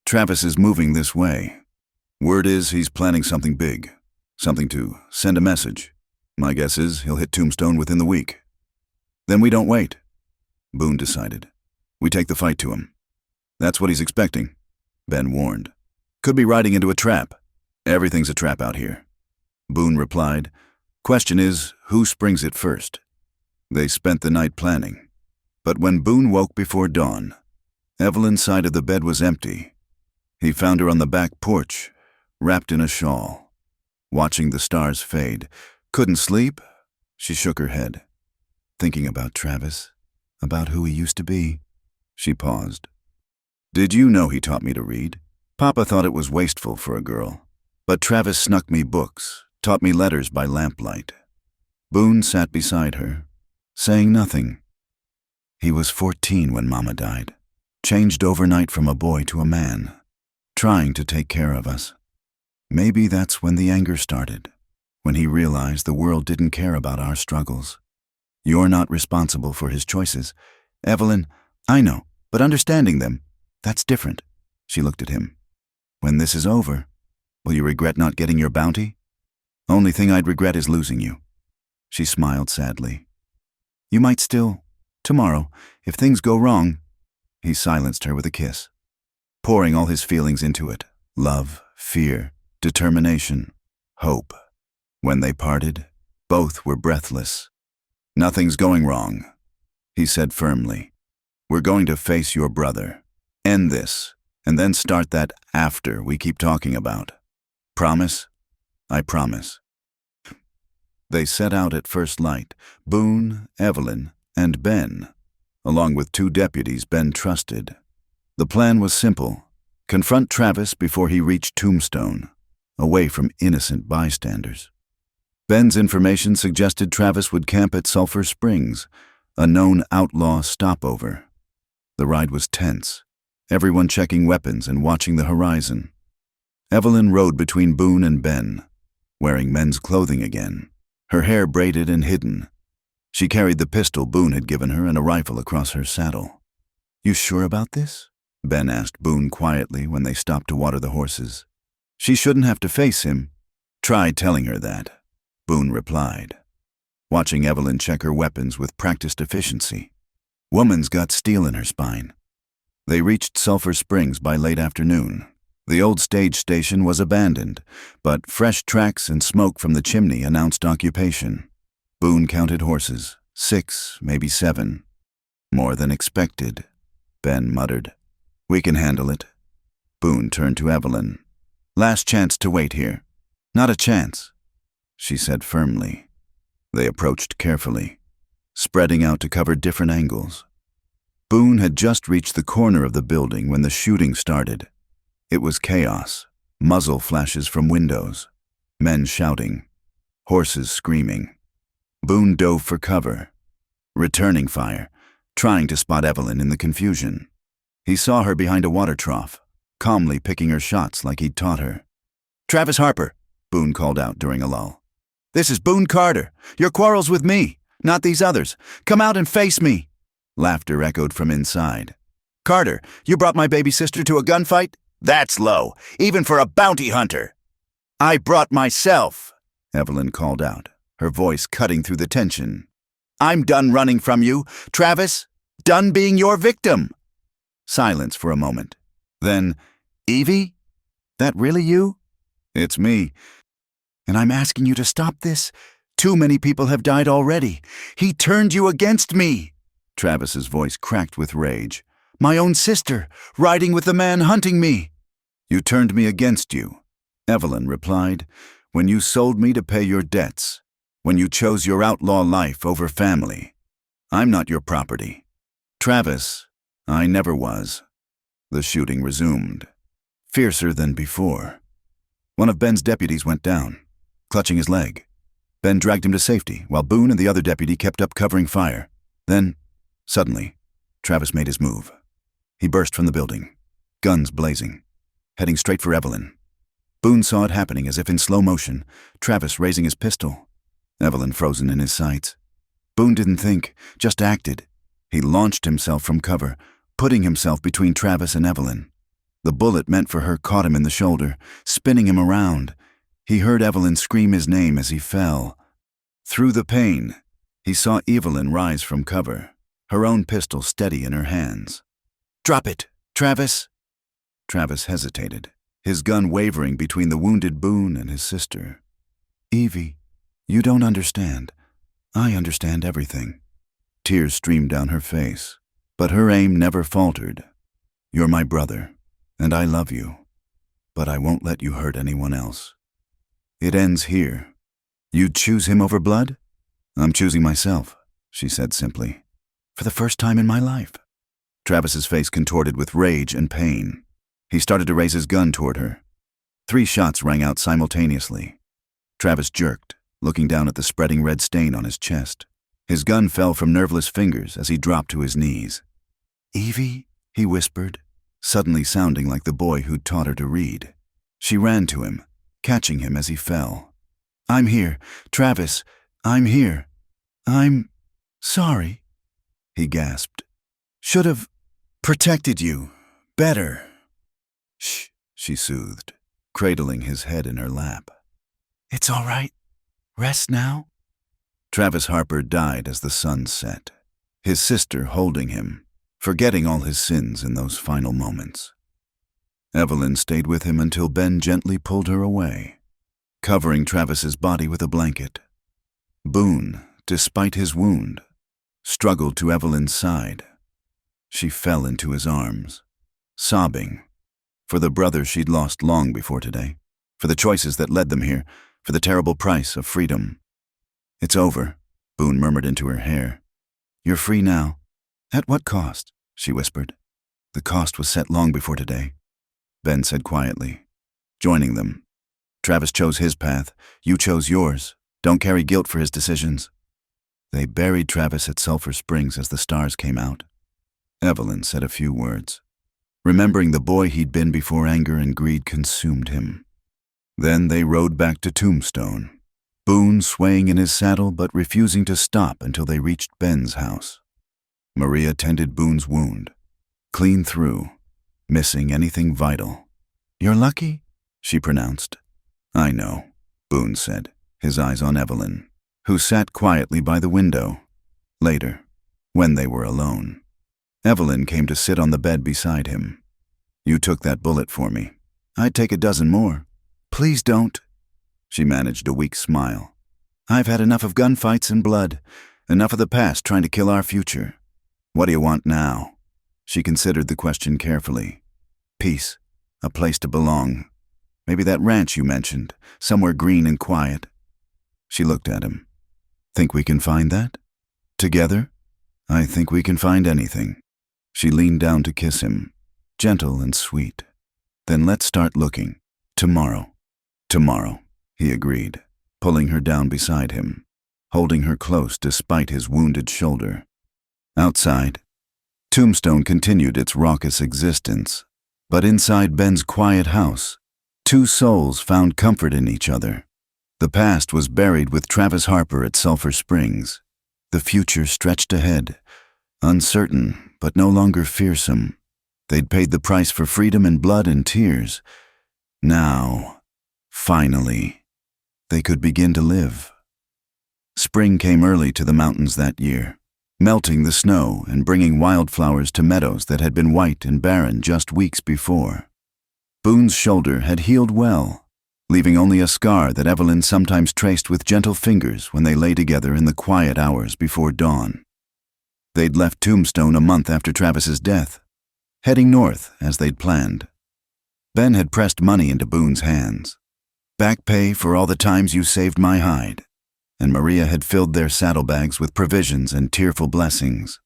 Travis is moving this way. Word is he's planning something big, something to send a message. My guess is he'll hit Tombstone within the week. Then we don't wait, Boone decided. We take the fight to him. That's what he's expecting, Ben warned. Could be riding into a trap. Everything's a trap out here, Boone replied, Question is, who springs it first? They spent the night planning. But when Boone woke before dawn, Evelyn's side of the bed was empty. He found her on the back porch, wrapped in a shawl, watching the stars fade. Couldn't sleep? She shook her head. Thinking about Travis, about who he used to be. She paused. Did you know he taught me to read? Papa thought it was wasteful for a girl. But Travis snuck me books, taught me letters by lamplight. Boone sat beside her, saying nothing. He was 14 when Mama died, changed overnight from a boy to a man, trying to take care of us. Maybe that's when the anger started, when he realized the world didn't care about our struggles. You're not responsible for his choices. Evelyn, I know, but understanding them, that's different. She looked at him. When this is over, will you regret not getting your bounty? Only thing I'd regret is losing you. She smiled sadly. You might still, tomorrow, if things go wrong. He silenced her with a kiss, pouring all his feelings into it. Love, fear, determination, hope. When they parted, both were breathless. Nothing's going wrong, he said firmly. We're going to face your brother, end this, and then start that after we keep talking about. Promise? I promise. They set out at first light, Boone, Evelyn, and Ben, along with 2 deputies Ben trusted. The plan was simple. Confront Travis before he reached Tombstone, away from innocent bystanders. Ben's information suggested Travis would camp at Sulphur Springs, a known outlaw stopover. The ride was tense, everyone checking weapons and watching the horizon. Evelyn rode between Boone and Ben, wearing men's clothing again, her hair braided and hidden. She carried the pistol Boone had given her and a rifle across her saddle. You sure about this? Ben asked Boone quietly when they stopped to water the horses. She shouldn't have to face him. Try telling her that, Boone replied, watching Evelyn check her weapons with practiced efficiency. Woman's got steel in her spine. They reached Sulphur Springs by late afternoon. The old stage station was abandoned, but fresh tracks and smoke from the chimney announced occupation. Boone counted horses, 6, maybe 7. More than expected, Ben muttered. We can handle it. Boone turned to Evelyn. Last chance to wait here. Not a chance, she said firmly. They approached carefully, spreading out to cover different angles. Boone had just reached the corner of the building when the shooting started. It was chaos, muzzle flashes from windows, men shouting, horses screaming. Boone dove for cover, returning fire, trying to spot Evelyn in the confusion. He saw her behind a water trough, calmly picking her shots like he'd taught her. Travis Harper, Boone called out during a lull. This is Boone Carter. Your quarrel's with me, not these others. Come out and face me. Laughter echoed from inside. Carter, you brought my baby sister to a gunfight? That's low, even for a bounty hunter. I brought myself, Evelyn called out, her voice cutting through the tension. I'm done running from you, Travis. Done being your victim. Silence for a moment. Then, Evie? That really you? It's me. And I'm asking you to stop this? Too many people have died already. He turned you against me. Travis's voice cracked with rage. My own sister, riding with the man hunting me. You turned me against you, Evelyn replied, when you sold me to pay your debts, when you chose your outlaw life over family. I'm not your property. Travis, I never was. The shooting resumed, fiercer than before. One of Ben's deputies went down, clutching his leg. Ben dragged him to safety, while Boone and the other deputy kept up covering fire. Then, suddenly, Travis made his move. He burst from the building, guns blazing, heading straight for Evelyn. Boone saw it happening as if in slow motion, Travis raising his pistol, Evelyn frozen in his sights. Boone didn't think, just acted. He launched himself from cover, putting himself between Travis and Evelyn. The bullet meant for her caught him in the shoulder, spinning him around. He heard Evelyn scream his name as he fell. Through the pain, he saw Evelyn rise from cover, her own pistol steady in her hands. Drop it, Travis. Travis hesitated, his gun wavering between the wounded Boone and his sister. Evie, You don't understand. I understand everything. Tears streamed down her face, but her aim never faltered. You're my brother, and I love you, but I won't let you hurt anyone else. It ends here. You'd choose him over blood? I'm choosing myself, she said simply. For the first time in my life. Travis's face contorted with rage and pain. He started to raise his gun toward her. 3 shots rang out simultaneously. Travis jerked, looking down at the spreading red stain on his chest. His gun fell from nerveless fingers as he dropped to his knees. Evie, he whispered, suddenly sounding like the boy who'd taught her to read. She ran to him, catching him as he fell. I'm here, Travis, I'm here. I'm sorry, he gasped. Should have protected you better. Shh, she soothed, cradling his head in her lap. It's all right. Rest now. Travis Harper died as the sun set, his sister holding him, forgetting all his sins in those final moments. Evelyn stayed with him until Ben gently pulled her away, covering Travis's body with a blanket. Boone, despite his wound, struggled to Evelyn's side. She fell into his arms, sobbing, for the brother she'd lost long before today, for the choices that led them here, for the terrible price of freedom. It's over, Boone murmured into her hair. You're free now. At what cost? She whispered. The cost was set long before today, Ben said quietly, joining them. Travis chose his path, you chose yours. Don't carry guilt for his decisions. They buried Travis at Sulphur Springs as the stars came out. Evelyn said a few words, remembering the boy he'd been before anger and greed consumed him. Then they rode back to Tombstone, Boone swaying in his saddle but refusing to stop until they reached Ben's house. Maria tended Boone's wound, clean through, missing anything vital. You're lucky, she pronounced. I know, Boone said, his eyes on Evelyn, who sat quietly by the window. Later, when they were alone, Evelyn came to sit on the bed beside him. You took that bullet for me. I'd take a dozen more. Please don't. She managed a weak smile. I've had enough of gunfights and blood, enough of the past trying to kill our future. What do you want now? She considered the question carefully. Peace, a place to belong. Maybe that ranch you mentioned, somewhere green and quiet. She looked at him. Think we can find that? Together? I think we can find anything. She leaned down to kiss him, gentle and sweet. Then let's start looking. Tomorrow. Tomorrow, he agreed, pulling her down beside him, holding her close despite his wounded shoulder. Outside, Tombstone continued its raucous existence, but inside Ben's quiet house, 2 souls found comfort in each other. The past was buried with Travis Harper at Sulphur Springs. The future stretched ahead, uncertain but no longer fearsome. They'd paid the price for freedom in blood and tears. Now, finally, they could begin to live. Spring came early to the mountains that year, melting the snow and bringing wildflowers to meadows that had been white and barren just weeks before. Boone's shoulder had healed well, leaving only a scar that Evelyn sometimes traced with gentle fingers when they lay together in the quiet hours before dawn. They'd left Tombstone a month after Travis's death, heading north as they'd planned. Ben had pressed money into Boone's hands. Back pay for all the times you saved my hide. And Maria had filled their saddlebags with provisions and tearful blessings.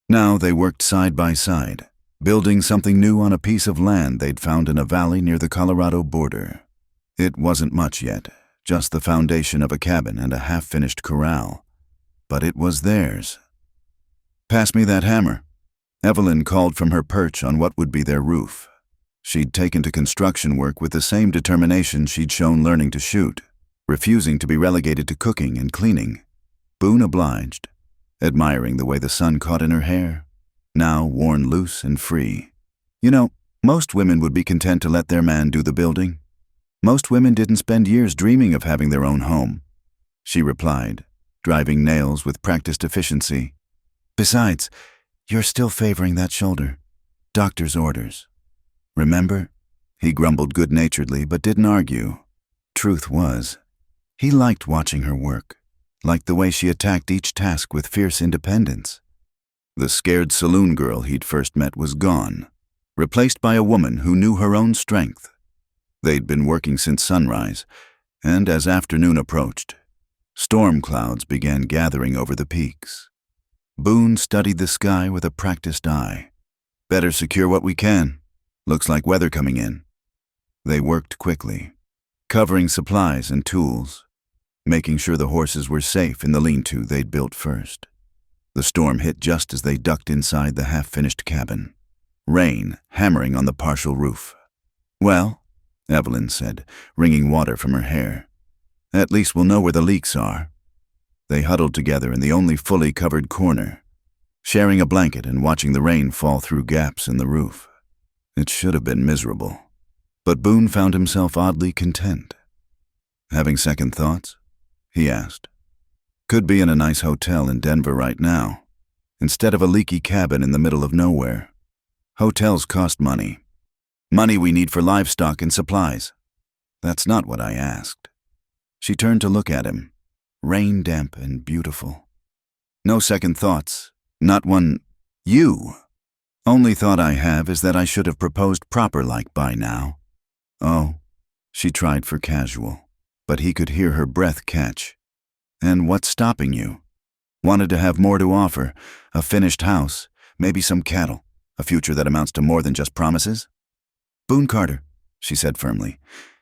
Now they worked side by side, building something new on a piece of land they'd found in a valley near the Colorado border. It wasn't much yet, just the foundation of a cabin and a half-finished corral. But it was theirs. Pass me that hammer. Evelyn called from her perch on what would be their roof. She'd taken to construction work with the same determination she'd shown learning to shoot, refusing to be relegated to cooking and cleaning. Boone obliged, admiring the way the sun caught in her hair, now worn loose and free. You know, most women would be content to let their man do the building. Most women didn't spend years dreaming of having their own home, she replied, driving nails with practiced efficiency. Besides, you're still favoring that shoulder. Doctor's orders. Remember? He grumbled good-naturedly but didn't argue. Truth was, He liked watching her work, liked the way she attacked each task with fierce independence. The scared saloon girl he'd first met was gone, replaced by a woman who knew her own strength. They'd been working since sunrise, and as afternoon approached, storm clouds began gathering over the peaks. Boone studied the sky with a practiced eye. "Better secure what we can. Looks like weather coming in." They worked quickly, covering supplies and tools, making sure the horses were safe in the lean-to they'd built first. The storm hit just as they ducked inside the half-finished cabin, rain hammering on the partial roof. "Well," Evelyn said, wringing water from her hair, "at least we'll know where the leaks are." They huddled together in the only fully covered corner, sharing a blanket and watching the rain fall through gaps in the roof. It should have been miserable, but Boone found himself oddly content. "Having second thoughts?" he asked. "Could be in a nice hotel in Denver right now, instead of a leaky cabin in the middle of nowhere. Hotels cost money. Money we need for livestock and supplies." "That's not what I asked." She turned to look at him, rain-damp and beautiful. "No second thoughts. Not one. You. Only thought I have is that I should have proposed proper-like by now." "Oh," she tried for casual, but he could hear her breath catch. "And what's stopping you? Wanted to have more to offer, a finished house, maybe some cattle, a future that amounts to more than just promises?" "Boone Carter," she said firmly,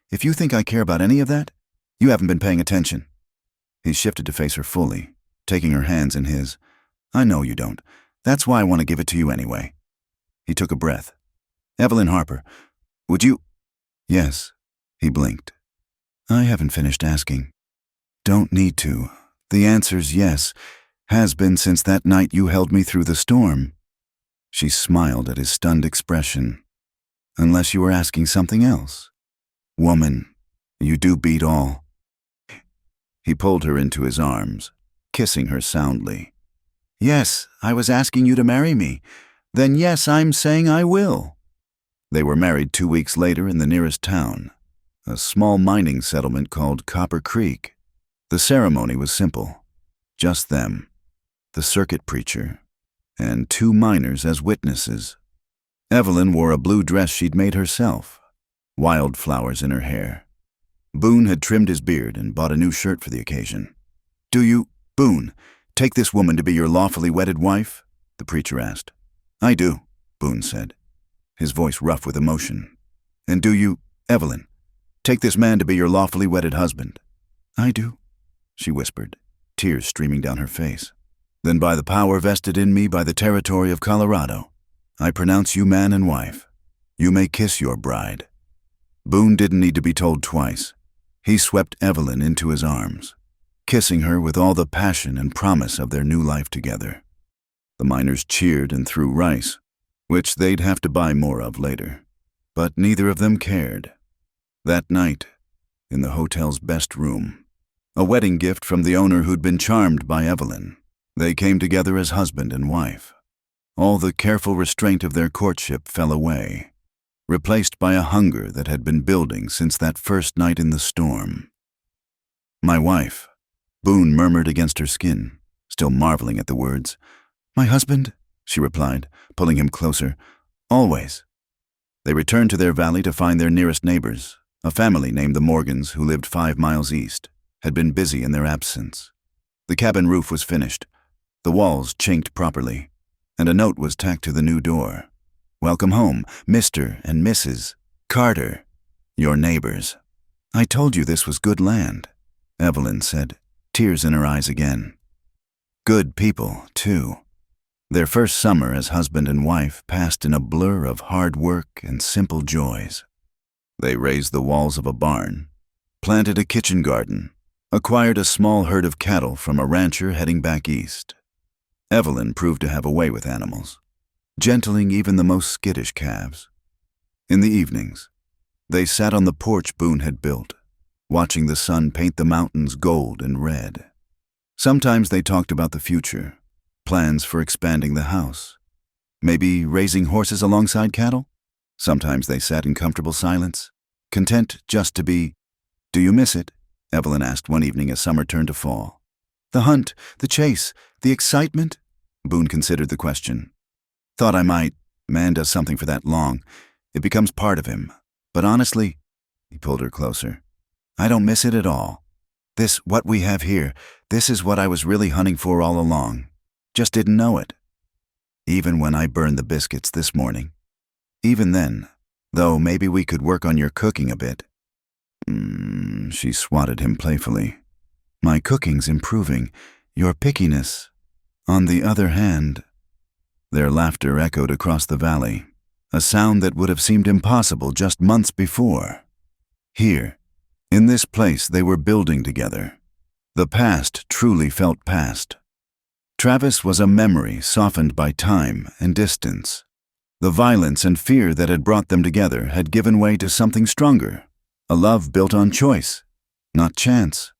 "if you think I care about any of that, you haven't been paying attention." He shifted to face her fully, taking her hands in his. "I know you don't. That's why I want to give it to you anyway." He took a breath. "Evelyn Harper, would you—" "Yes," he blinked. "I haven't finished asking. Don't need to. The answer's yes. Has been since that night you held me through the storm." She smiled at his stunned expression. "Unless you were asking something else. Woman, you do beat all." He pulled her into his arms, kissing her soundly. "Yes, I was asking you to marry me. Then yes, I'm saying I will." They were married 2 weeks later in the nearest town, a small mining settlement called Copper Creek. The ceremony was simple. Just them, the circuit preacher, and 2 miners as witnesses. Evelyn wore a blue dress she'd made herself, wildflowers in her hair. Boone had trimmed his beard and bought a new shirt for the occasion. "Do you, Boone, take this woman to be your lawfully wedded wife?" the preacher asked. "I do," Boone said, his voice rough with emotion. "And do you, Evelyn, take this man to be your lawfully wedded husband?" "I do," she whispered, tears streaming down her face. "Then by the power vested in me by the territory of Colorado, I pronounce you man and wife. You may kiss your bride." Boone didn't need to be told twice. He swept Evelyn into his arms, kissing her with all the passion and promise of their new life together. The miners cheered and threw rice, which they'd have to buy more of later, but neither of them cared. That night, in the hotel's best room, a wedding gift from the owner who'd been charmed by Evelyn, they came together as husband and wife. All the careful restraint of their courtship fell away, replaced by a hunger that had been building since that first night in the storm. "My wife," Boone murmured against her skin, still marveling at the words. "My husband," she replied, pulling him closer. "Always." They returned to their valley to find their nearest neighbors, a family named the Morgans who lived 5 miles east, had been busy in their absence. The cabin roof was finished, the walls chinked properly, and a note was tacked to the new door. "Welcome home, Mr. and Mrs. Carter, your neighbors." "I told you this was good land," Evelyn said, tears in her eyes again. Good people, too. Their first summer as husband and wife passed in a blur of hard work and simple joys. They raised the walls of a barn, planted a kitchen garden, acquired a small herd of cattle from a rancher heading back east. Evelyn proved to have a way with animals, gentling even the most skittish calves. In the evenings, they sat on the porch Boone had built, watching the sun paint the mountains gold and red. Sometimes they talked about the future, plans for expanding the house, maybe raising horses alongside cattle. Sometimes they sat in comfortable silence, content just to be. "Do you miss it?" Evelyn asked one evening as summer turned to fall. The hunt, the chase, the excitement? Boone considered the question. Thought I might. Man does something for that long. It becomes part of him. But honestly, he pulled her closer, I don't miss it at all. What we have here, this is what I was really hunting for all along. Just didn't know it. Even when I burned the biscuits this morning. Even then, though maybe we could work on your cooking a bit. She swatted him playfully. My cooking's improving. Your pickiness. On the other hand. Their laughter echoed across the valley, a sound that would have seemed impossible just months before. Here, in this place they were building together. The past truly felt past. Travis was a memory softened by time and distance. The violence and fear that had brought them together had given way to something stronger, a love built on choice, not chance.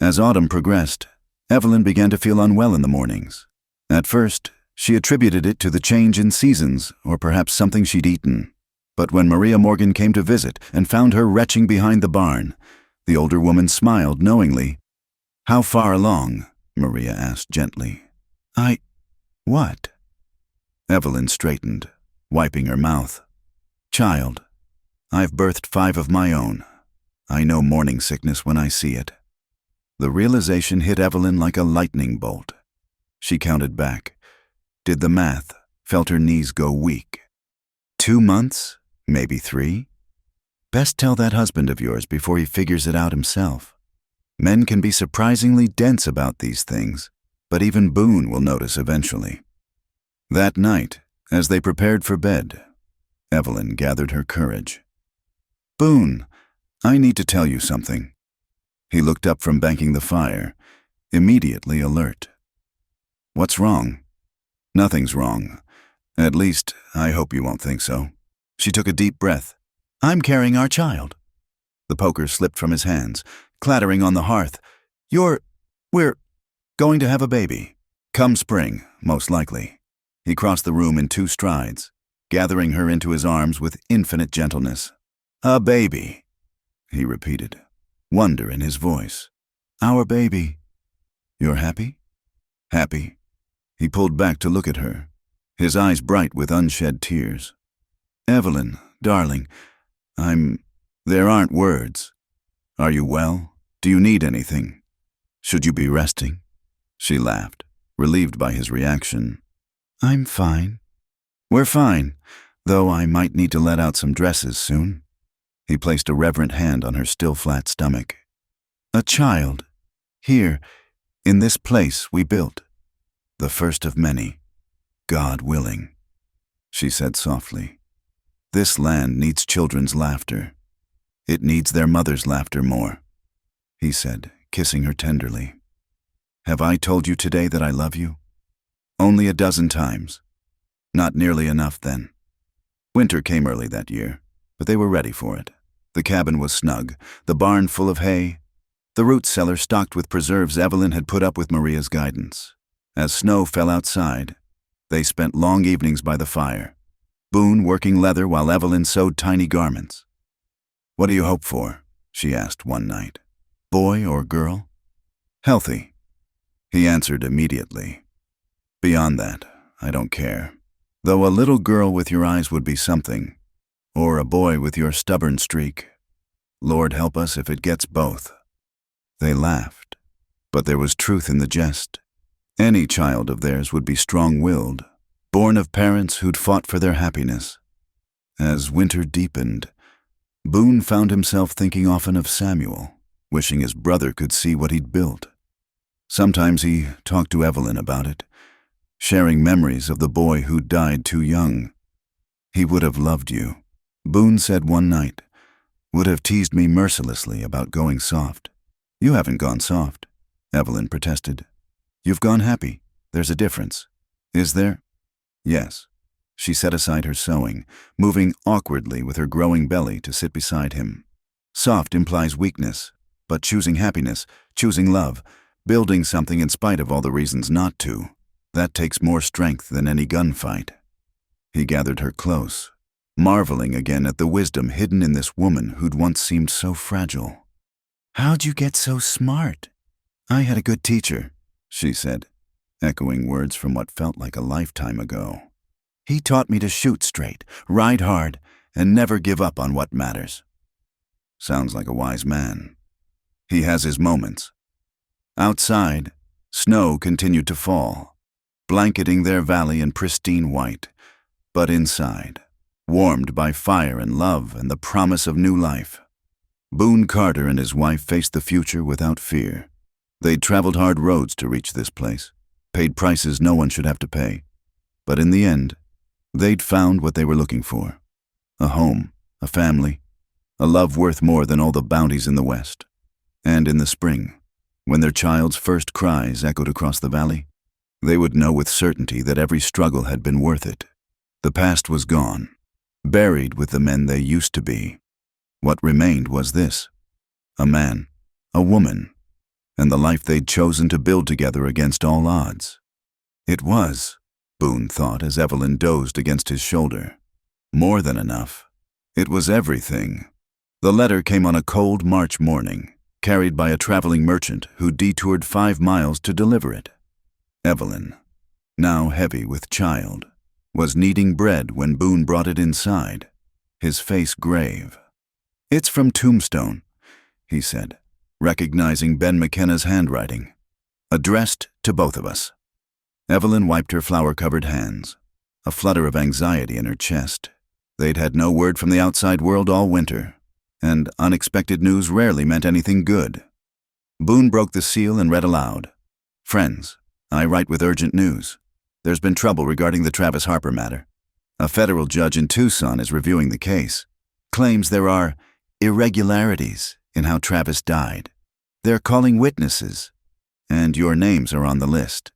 As autumn progressed, Evelyn began to feel unwell in the mornings. At first, she attributed it to the change in seasons or perhaps something she'd eaten. But when Maria Morgan came to visit and found her retching behind the barn, the older woman smiled knowingly. How far along? Maria asked gently. What? Evelyn straightened, wiping her mouth. Child, I've birthed 5 of my own. I know morning sickness when I see it. The realization hit Evelyn like a lightning bolt. She counted back, did the math, felt her knees go weak. 2 months? Maybe 3? Best tell that husband of yours before he figures it out himself. Men can be surprisingly dense about these things, but even Boone will notice eventually. That night, as they prepared for bed, Evelyn gathered her courage. Boone, I need to tell you something. He looked up from banking the fire, immediately alert. What's wrong? Nothing's wrong. At least, I hope you won't think so. She took a deep breath. I'm carrying our child. The poker slipped from his hands, clattering on the hearth. We're going to have a baby. Come spring, most likely. He crossed the room in 2 strides, gathering her into his arms with infinite gentleness. A baby, he repeated, wonder in his voice. Our baby. You're happy? Happy. He pulled back to look at her, his eyes bright with unshed tears. Evelyn, darling, there aren't words. Are you well? Do you need anything? Should you be resting? She laughed, relieved by his reaction. I'm fine. We're fine, though I might need to let out some dresses soon. He placed a reverent hand on her still flat stomach. A child. Here, in this place we built. The first of many. God willing. She said softly. This land needs children's laughter. It needs their mother's laughter more, he said, kissing her tenderly. Have I told you today that I love you? Only 12 times. Not nearly enough then. Winter came early that year, but they were ready for it. The cabin was snug, the barn full of hay, the root cellar stocked with preserves Evelyn had put up with Maria's guidance. As snow fell outside, they spent long evenings by the fire, Boone working leather while Evelyn sewed tiny garments. What do you hope for? She asked one night. Boy or girl? Healthy, he answered immediately. Beyond that, I don't care. Though a little girl with your eyes would be something, or a boy with your stubborn streak. Lord help us if it gets both. They laughed, but there was truth in the jest. Any child of theirs would be strong-willed, born of parents who'd fought for their happiness. As winter deepened, Boone found himself thinking often of Samuel, wishing his brother could see what he'd built. Sometimes he talked to Evelyn about it, sharing memories of the boy who'd died too young. He would have loved you, Boone said one night, would have teased me mercilessly about going soft. You haven't gone soft, Evelyn protested. You've gone happy. There's a difference. Is there? Yes. She set aside her sewing, moving awkwardly with her growing belly to sit beside him. Soft implies weakness, but choosing happiness, choosing love, building something in spite of all the reasons not to, that takes more strength than any gunfight. He gathered her close, marveling again at the wisdom hidden in this woman who'd once seemed so fragile. "How'd you get so smart?" "I had a good teacher," she said, echoing words from what felt like a lifetime ago. "He taught me to shoot straight, ride hard, and never give up on what matters." Sounds like a wise man. He has his moments. Outside, snow continued to fall, blanketing their valley in pristine white. But inside, warmed by fire and love and the promise of new life, Boone Carter and his wife faced the future without fear. They'd traveled hard roads to reach this place, paid prices no one should have to pay. But in the end, they'd found what they were looking for. A home, a family, a love worth more than all the bounties in the West. And in the spring, when their child's first cries echoed across the valley, they would know with certainty that every struggle had been worth it. The past was gone, buried with the men they used to be. What remained was this: a man, a woman, and the life they'd chosen to build together against all odds. It was, Boone thought as Evelyn dozed against his shoulder, more than enough. It was everything. The letter came on a cold March morning, carried by a traveling merchant who detoured 5 miles to deliver it. Evelyn, now heavy with child, was kneading bread when Boone brought it inside, his face grave. "It's from Tombstone," he said, recognizing Ben McKenna's handwriting. "Addressed to both of us." Evelyn wiped her flour-covered hands, a flutter of anxiety in her chest. They'd had no word from the outside world all winter, and unexpected news rarely meant anything good. Boone broke the seal and read aloud. "Friends, I write with urgent news. There's been trouble regarding the Travis Harper matter. A federal judge in Tucson is reviewing the case. Claims there are irregularities in how Travis died. They're calling witnesses, and your names are on the list.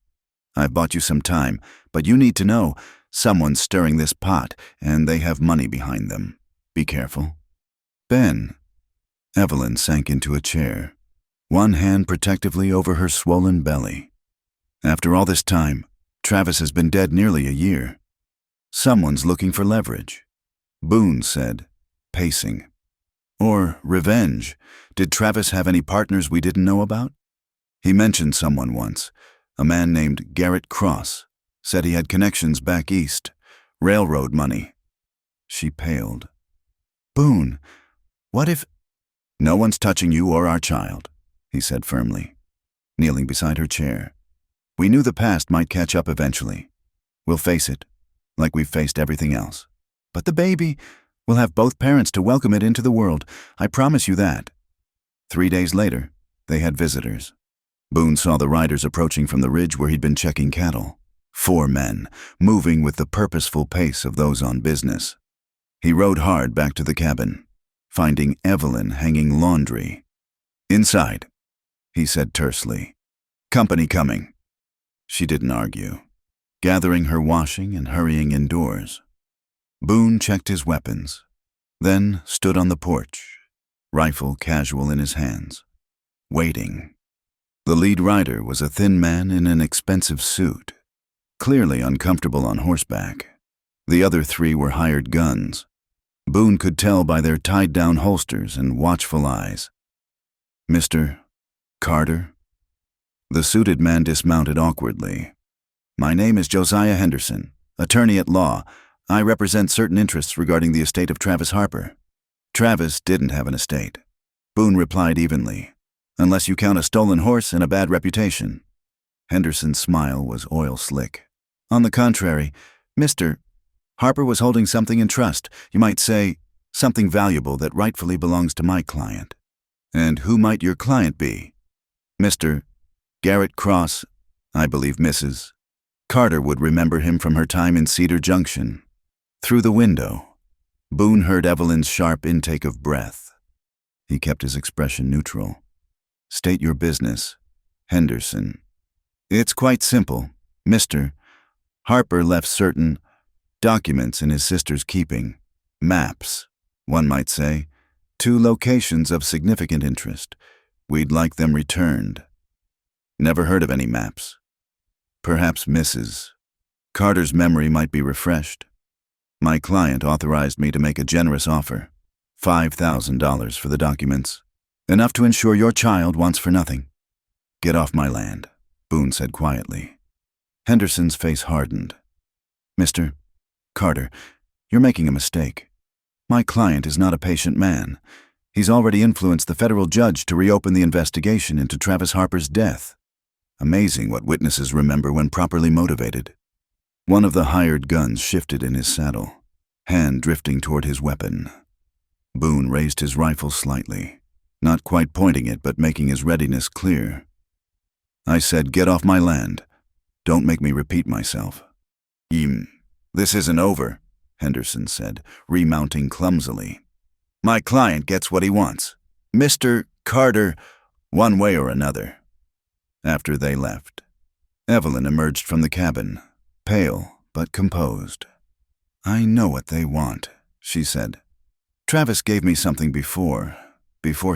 I've bought you some time, but you need to know someone's stirring this pot, and they have money behind them. Be careful." "Ben." Evelyn sank into a chair, one hand protectively over her swollen belly. "After all this time, Travis has been dead nearly a year. Someone's looking for leverage," Boone said, pacing. "Or revenge. Did Travis have any partners we didn't know about? He mentioned someone once, a man named Garrett Cross, said he had connections back east, railroad money." She paled. "Boone, what if—" "No one's touching you or our child," he said firmly, kneeling beside her chair. "We knew the past might catch up eventually. We'll face it, like we've faced everything else. But the baby, we'll have both parents to welcome it into the world. I promise you that." 3 days later, they had visitors. Boone saw the riders approaching from the ridge where he'd been checking cattle. 4 men, moving with the purposeful pace of those on business. He rode hard back to the cabin, finding Evelyn hanging laundry. "Inside," he said tersely. "Company coming." She didn't argue, gathering her washing and hurrying indoors. Boone checked his weapons, then stood on the porch, rifle casual in his hands, waiting. The lead rider was a thin man in an expensive suit, clearly uncomfortable on horseback. The other 3 were hired guns. Boone could tell by their tied-down holsters and watchful eyes. "Mr. Carter?" The suited man dismounted awkwardly. "My name is Josiah Henderson, attorney at law. I represent certain interests regarding the estate of Travis Harper." "Travis didn't have an estate," Boone replied evenly, "unless you count a stolen horse and a bad reputation." Henderson's smile was oil-slick. "On the contrary, Mr. Harper was holding something in trust. You might say, something valuable that rightfully belongs to my client." "And who might your client be?" "Mr. Garrett Cross, I believe Mrs. Carter would remember him from her time in Cedar Junction." Through the window, Boone heard Evelyn's sharp intake of breath. He kept his expression neutral. "State your business, Henderson." "It's quite simple. Mr. Harper left certain documents in his sister's keeping. Maps, one might say, to locations of significant interest. We'd like them returned." "Never heard of any maps." "Perhaps Mrs. Carter's memory might be refreshed. My client authorized me to make a generous offer, $5,000 for the documents. Enough to ensure your child wants for nothing. Get off my land, Boone said quietly. Henderson's face hardened. Mr. Carter, you're making a mistake. My client is not a patient man. He's already influenced the federal judge to reopen the investigation into Travis Harper's death. Amazing what witnesses remember when properly motivated. One of the hired guns shifted in his saddle, hand drifting toward his weapon. Boone raised his rifle slightly, not quite pointing it but making his readiness clear. I said, get off my land. Don't make me repeat myself. This isn't over, Henderson said, remounting clumsily. My client gets what he wants. Mr. Carter, one way or another. After they left, Evelyn emerged from the cabin, pale but composed. I know what they want, she said. Travis gave me something before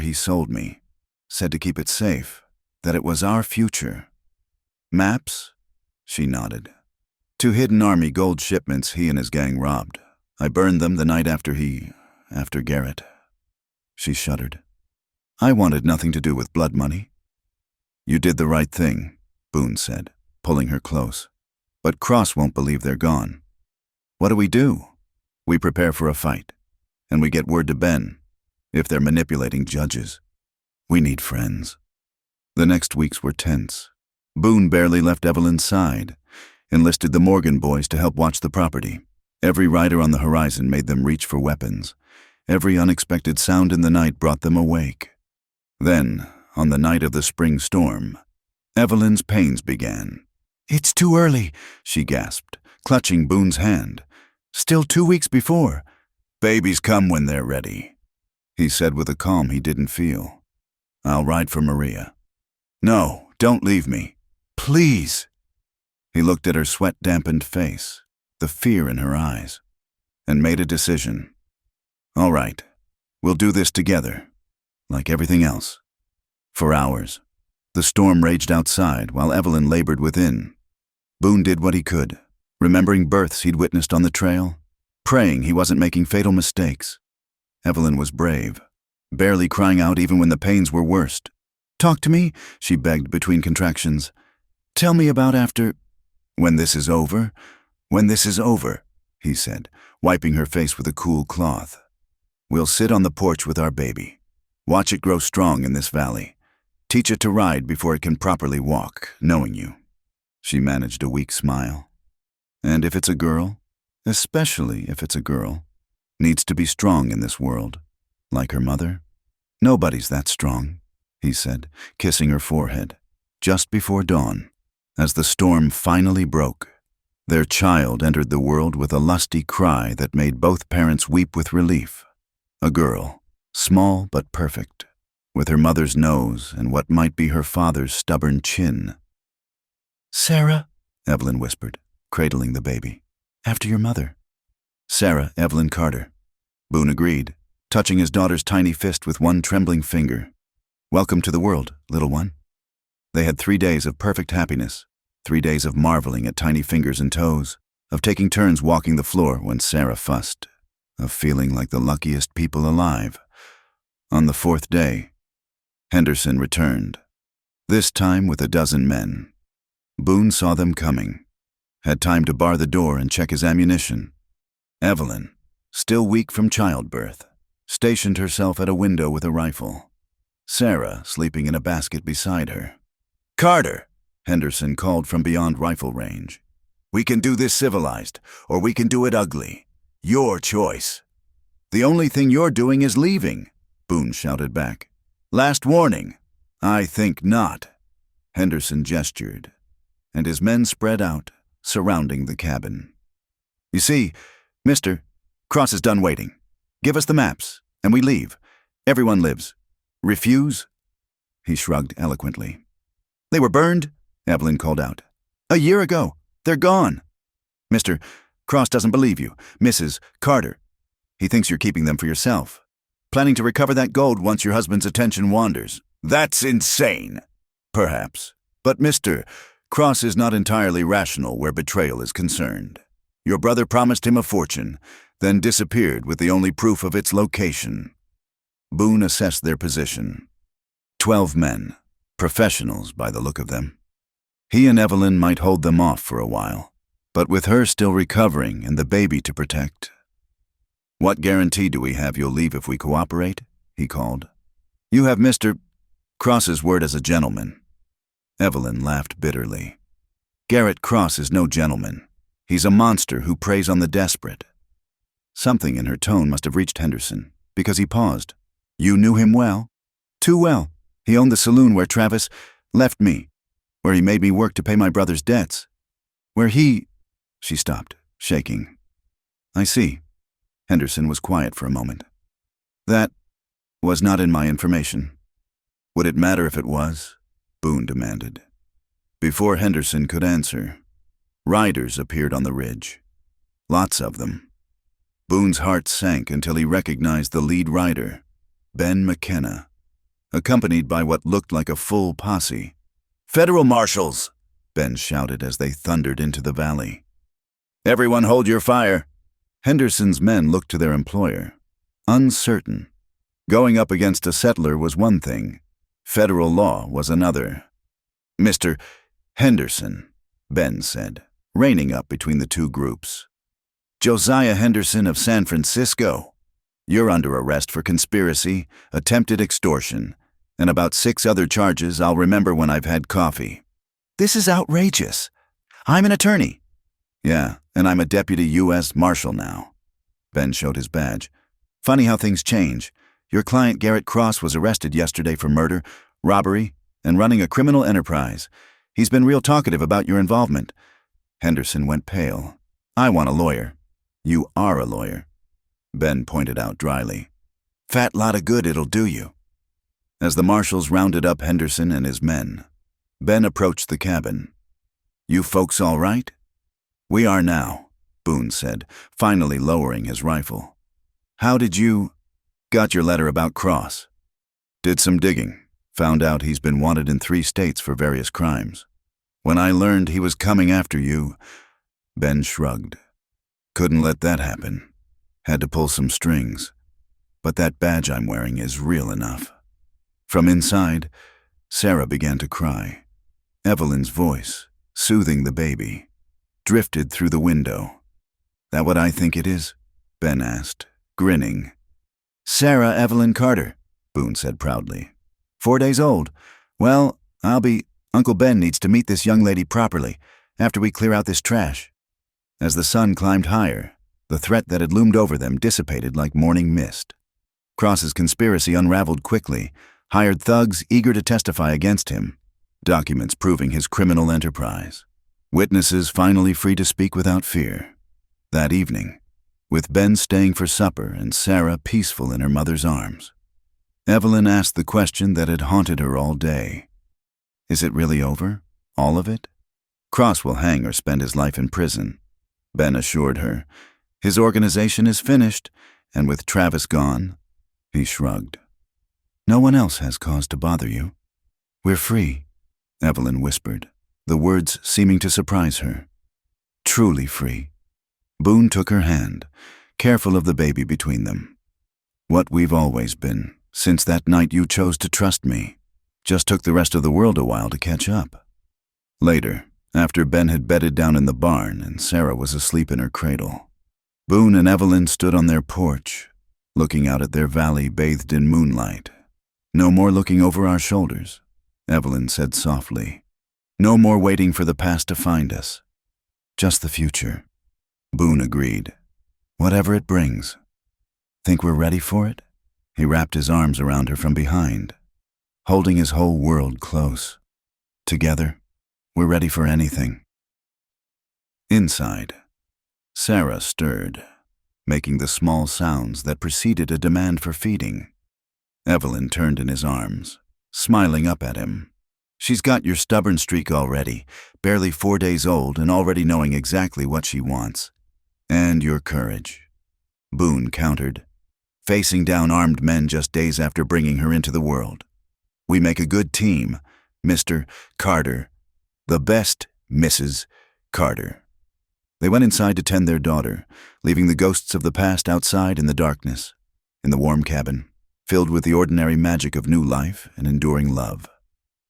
he sold me. Said to keep it safe, that it was our future. Maps? She nodded. 2 hidden army gold shipments he and his gang robbed. I burned them the night after Garrett. She shuddered. I wanted nothing to do with blood money. You did the right thing, Boone said, pulling her close. But Cross won't believe they're gone. What do? We prepare for a fight, and we get word to Ben, if they're manipulating judges. We need friends. The next weeks were tense. Boone barely left Evelyn's side, enlisted the Morgan boys to help watch the property. Every rider on the horizon made them reach for weapons. Every unexpected sound in the night brought them awake. Then, on the night of the spring storm, Evelyn's pains began. It's too early, she gasped, clutching Boone's hand. Still 2 weeks before. Babies come when they're ready, he said with a calm he didn't feel. I'll ride for Maria. No, don't leave me. Please. He looked at her sweat-dampened face, the fear in her eyes, and made a decision. All right, we'll do this together, like everything else. For hours, the storm raged outside while Evelyn labored within. Boone did what he could, remembering births he'd witnessed on the trail, praying he wasn't making fatal mistakes. Evelyn was brave, barely crying out even when the pains were worst. Talk to me, she begged between contractions. Tell me about after... When this is over, he said, wiping her face with a cool cloth. We'll sit on the porch with our baby. Watch it grow strong in this valley. Teach it to ride before it can properly walk, knowing you. She managed a weak smile. And if it's a girl, especially if it's a girl, needs to be strong in this world, like her mother. Nobody's that strong, he said, kissing her forehead, just before dawn. As the storm finally broke, their child entered the world with a lusty cry that made both parents weep with relief. A girl, small but perfect, with her mother's nose and what might be her father's stubborn chin. Sarah, Evelyn whispered, cradling the baby. After your mother. Sarah Evelyn Carter. Boone agreed, touching his daughter's tiny fist with one trembling finger. Welcome to the world, little one. They had 3 days of perfect happiness, 3 days of marveling at tiny fingers and toes, of taking turns walking the floor when Sarah fussed, of feeling like the luckiest people alive. On the 4th day, Henderson returned, this time with a dozen men. Boone saw them coming, had time to bar the door and check his ammunition. Evelyn, still weak from childbirth, stationed herself at a window with a rifle. Sarah sleeping in a basket beside her. Carter, Henderson called from beyond rifle range. We can do this civilized, or we can do it ugly. Your choice. The only thing you're doing is leaving, Boone shouted back. Last warning. I think not. Henderson gestured, and his men spread out, surrounding the cabin. You see, Mister, Cross is done waiting. Give us the maps, and we leave. Everyone lives. Refuse? He shrugged eloquently. They were burned, Evelyn called out. A year ago. They're gone. Mister, Cross doesn't believe you. Mrs. Carter. He thinks you're keeping them for yourself. Planning to recover that gold once your husband's attention wanders. That's insane. Perhaps. But Mr. Cross is not entirely rational where betrayal is concerned. Your brother promised him a fortune, then disappeared with the only proof of its location. Boone assessed their position, 12 men, professionals by the look of them. He and Evelyn might hold them off for a while, but with her still recovering and the baby to protect. "What guarantee do we have you'll leave if we cooperate?" he called. "You have Mr. Cross's word as a gentleman." Evelyn laughed bitterly. "Garrett Cross is no gentleman. He's a monster who preys on the desperate." Something in her tone must have reached Henderson, because he paused. "You knew him well?" "Too well. He owned the saloon where Travis left me, where he made me work to pay my brother's debts. Where he—" She stopped, shaking. "I see." Henderson was quiet for a moment. "That was not in my information." "Would it matter if it was?" Boone demanded. Before Henderson could answer, riders appeared on the ridge. Lots of them. Boone's heart sank until he recognized the lead rider, Ben McKenna, accompanied by what looked like a full posse. "Federal marshals!" Ben shouted as they thundered into the valley. "Everyone hold your fire!" Henderson's men looked to their employer, uncertain. Going up against a settler was one thing. Federal law was another. "Mr. Henderson," Ben said, reining up between the two groups. "Josiah Henderson of San Francisco. You're under arrest for conspiracy, attempted extortion, and about 6 other charges I'll remember when I've had coffee." "This is outrageous. I'm an attorney." "Yeah, and I'm a deputy U.S. Marshal now." Ben showed his badge. "Funny how things change. Your client Garrett Cross was arrested yesterday for murder, robbery, and running a criminal enterprise. He's been real talkative about your involvement." Henderson went pale. "I want a lawyer." "You are a lawyer," Ben pointed out dryly. "Fat lot of good it'll do you." As the marshals rounded up Henderson and his men, Ben approached the cabin. "You folks all right?" "We are now," Boone said, finally lowering his rifle. "How did you—" "Got your letter about Cross. Did some digging. Found out he's been wanted in 3 states for various crimes. When I learned he was coming after you—" Ben shrugged. "Couldn't let that happen. Had to pull some strings. But that badge I'm wearing is real enough." From inside, Sarah began to cry. Evelyn's voice, soothing the baby, drifted through the window. "That what I think it is?" Ben asked, grinning. "Sarah Evelyn Carter," Boone said proudly. 4 days old. Well, Uncle Ben needs to meet this young lady properly, after we clear out this trash." As the sun climbed higher, the threat that had loomed over them dissipated like morning mist. Cross's conspiracy unraveled quickly, hired thugs eager to testify against him, documents proving his criminal enterprise, witnesses finally free to speak without fear. That evening, with Ben staying for supper and Sarah peaceful in her mother's arms, Evelyn asked the question that had haunted her all day. "Is it really over? All of it?" "Cross will hang or spend his life in prison," Ben assured her. "His organization is finished, and with Travis gone," he shrugged. "No one else has cause to bother you. We're free," Evelyn whispered, the words seeming to surprise her. "Truly free." Boone took her hand, careful of the baby between them. "What we've always been, since that night you chose to trust me. Just took the rest of the world a while to catch up." Later, after Ben had bedded down in the barn and Sarah was asleep in her cradle, Boone and Evelyn stood on their porch, looking out at their valley bathed in moonlight. "No more looking over our shoulders," Evelyn said softly. "No more waiting for the past to find us. Just the future." Boone agreed. "Whatever it brings. Think we're ready for it?" He wrapped his arms around her from behind, holding his whole world close. "Together, we're ready for anything." Inside, Sarah stirred, making the small sounds that preceded a demand for feeding. Evelyn turned in his arms, smiling up at him. "She's got your stubborn streak already, barely 4 days old and already knowing exactly what she wants. And your courage," Boone countered, "facing down armed men just days after bringing her into the world. We make a good team, Mr. Carter. The best Mrs. Carter." They went inside to tend their daughter, leaving the ghosts of the past outside in the darkness, in the warm cabin. filled with the ordinary magic of new life and enduring love.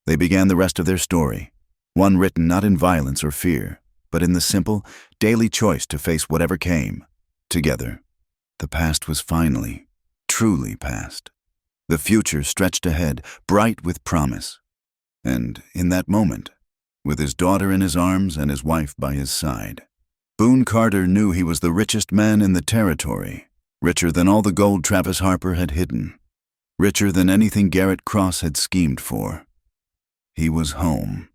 They began the rest of their story, one written not in violence or fear, but in the simple, daily choice to face whatever came, together. The past was finally, truly past. The future stretched ahead, bright with promise. And in that moment, with his daughter in his arms and his wife by his side, Boone Carter knew he was the richest man in the territory, richer than all the gold Travis Harper had hidden, richer than anything Garrett Cross had schemed for. He was home.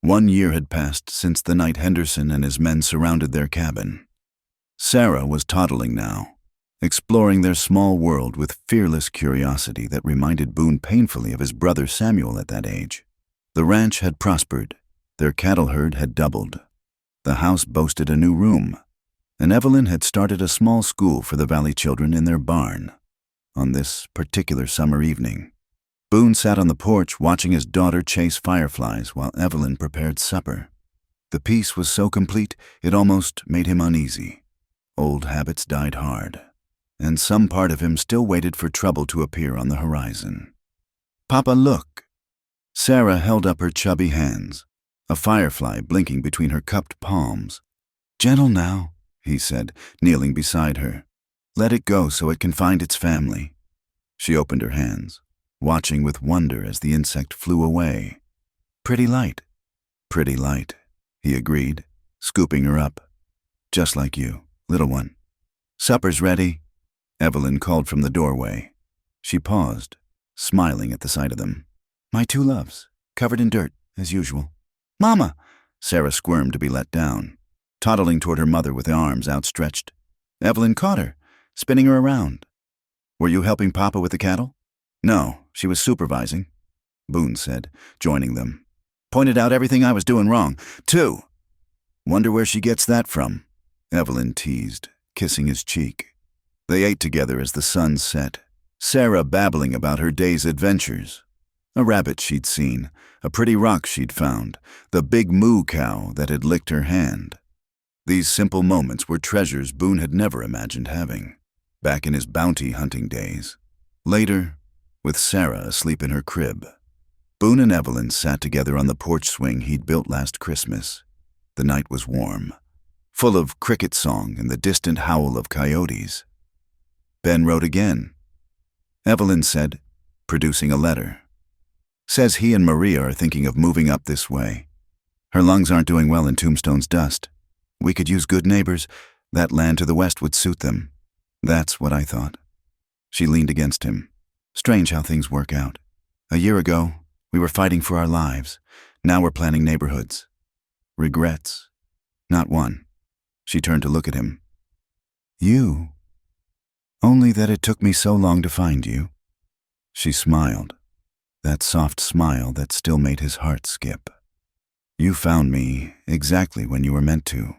1 year had passed since the night Henderson and his men surrounded their cabin. Sarah was toddling now, exploring their small world with fearless curiosity that reminded Boone painfully of his brother Samuel at that age. The ranch had prospered. Their cattle herd had doubled. The house boasted a new room, and Evelyn had started a small school for the valley children in their barn. On this particular summer evening, Boone sat on the porch watching his daughter chase fireflies while Evelyn prepared supper. The peace was so complete it almost made him uneasy. Old habits died hard, and some part of him still waited for trouble to appear on the horizon. "Papa, look." Sarah held up her chubby hands, a firefly blinking between her cupped palms. "Gentle now," he said, kneeling beside her. "Let it go so it can find its family." She opened her hands, watching with wonder as the insect flew away. Pretty light," he agreed, scooping her up. "Just like you, little one." "Supper's ready," Evelyn called from the doorway. She paused, smiling at the sight of them. "My two loves, covered in dirt, as usual." "Mama!" Sarah squirmed to be let down, toddling toward her mother with arms outstretched. Evelyn caught her, spinning her around. "Were you helping Papa with the cattle?" "No, she was supervising," Boone said, joining them. "Pointed out everything I was doing wrong, too." "Wonder where she gets that from," Evelyn teased, kissing his cheek. They ate together as the sun set, Sarah babbling about her day's adventures. A rabbit she'd seen, a pretty rock she'd found, the big moo cow that had licked her hand. These simple moments were treasures Boone had never imagined having, back in his bounty hunting days. Later, with Sarah asleep in her crib, Boone and Evelyn sat together on the porch swing he'd built last Christmas. The night was warm, full of cricket song and the distant howl of coyotes. "Ben wrote again," Evelyn said, producing a letter. "Says he and Maria are thinking of moving up this way. Her lungs aren't doing well in Tombstone's dust. We could use good neighbors. That land to the west would suit them." "That's what I thought." She leaned against him. "Strange how things work out. A year ago, we were fighting for our lives. Now we're planning neighborhoods. Regrets? Not one." She turned to look at him. "You? Only that it took me so long to find you." She smiled, that soft smile that still made his heart skip. "You found me exactly when you were meant to.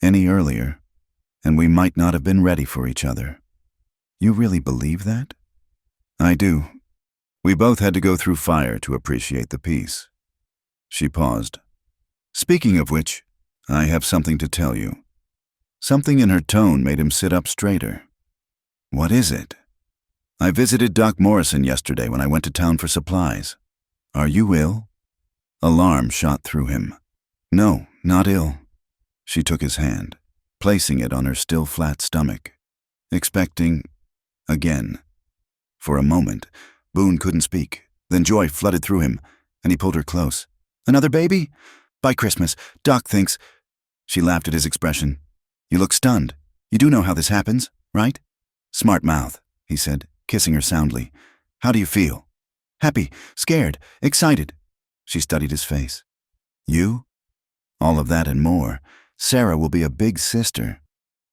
Any earlier, and we might not have been ready for each other." "You really believe that?" "I do. We both had to go through fire to appreciate the peace." She paused. "Speaking of which, I have something to tell you." Something in her tone made him sit up straighter. "What is it?" "I visited Doc Morrison yesterday when I went to town for supplies." "Are you ill?" Alarm shot through him. "No, not ill." She took his hand, placing it on her still flat stomach, expecting again. For a moment, Boone couldn't speak. Then joy flooded through him, and he pulled her close. "Another baby? By Christmas, Doc thinks—" She laughed at his expression. "You look stunned. You do know how this happens, right?" "Smart mouth," he said, kissing her soundly. "How do you feel?" "Happy, scared, excited." She studied his face. "You?" "All of that and more. Sarah will be a big sister.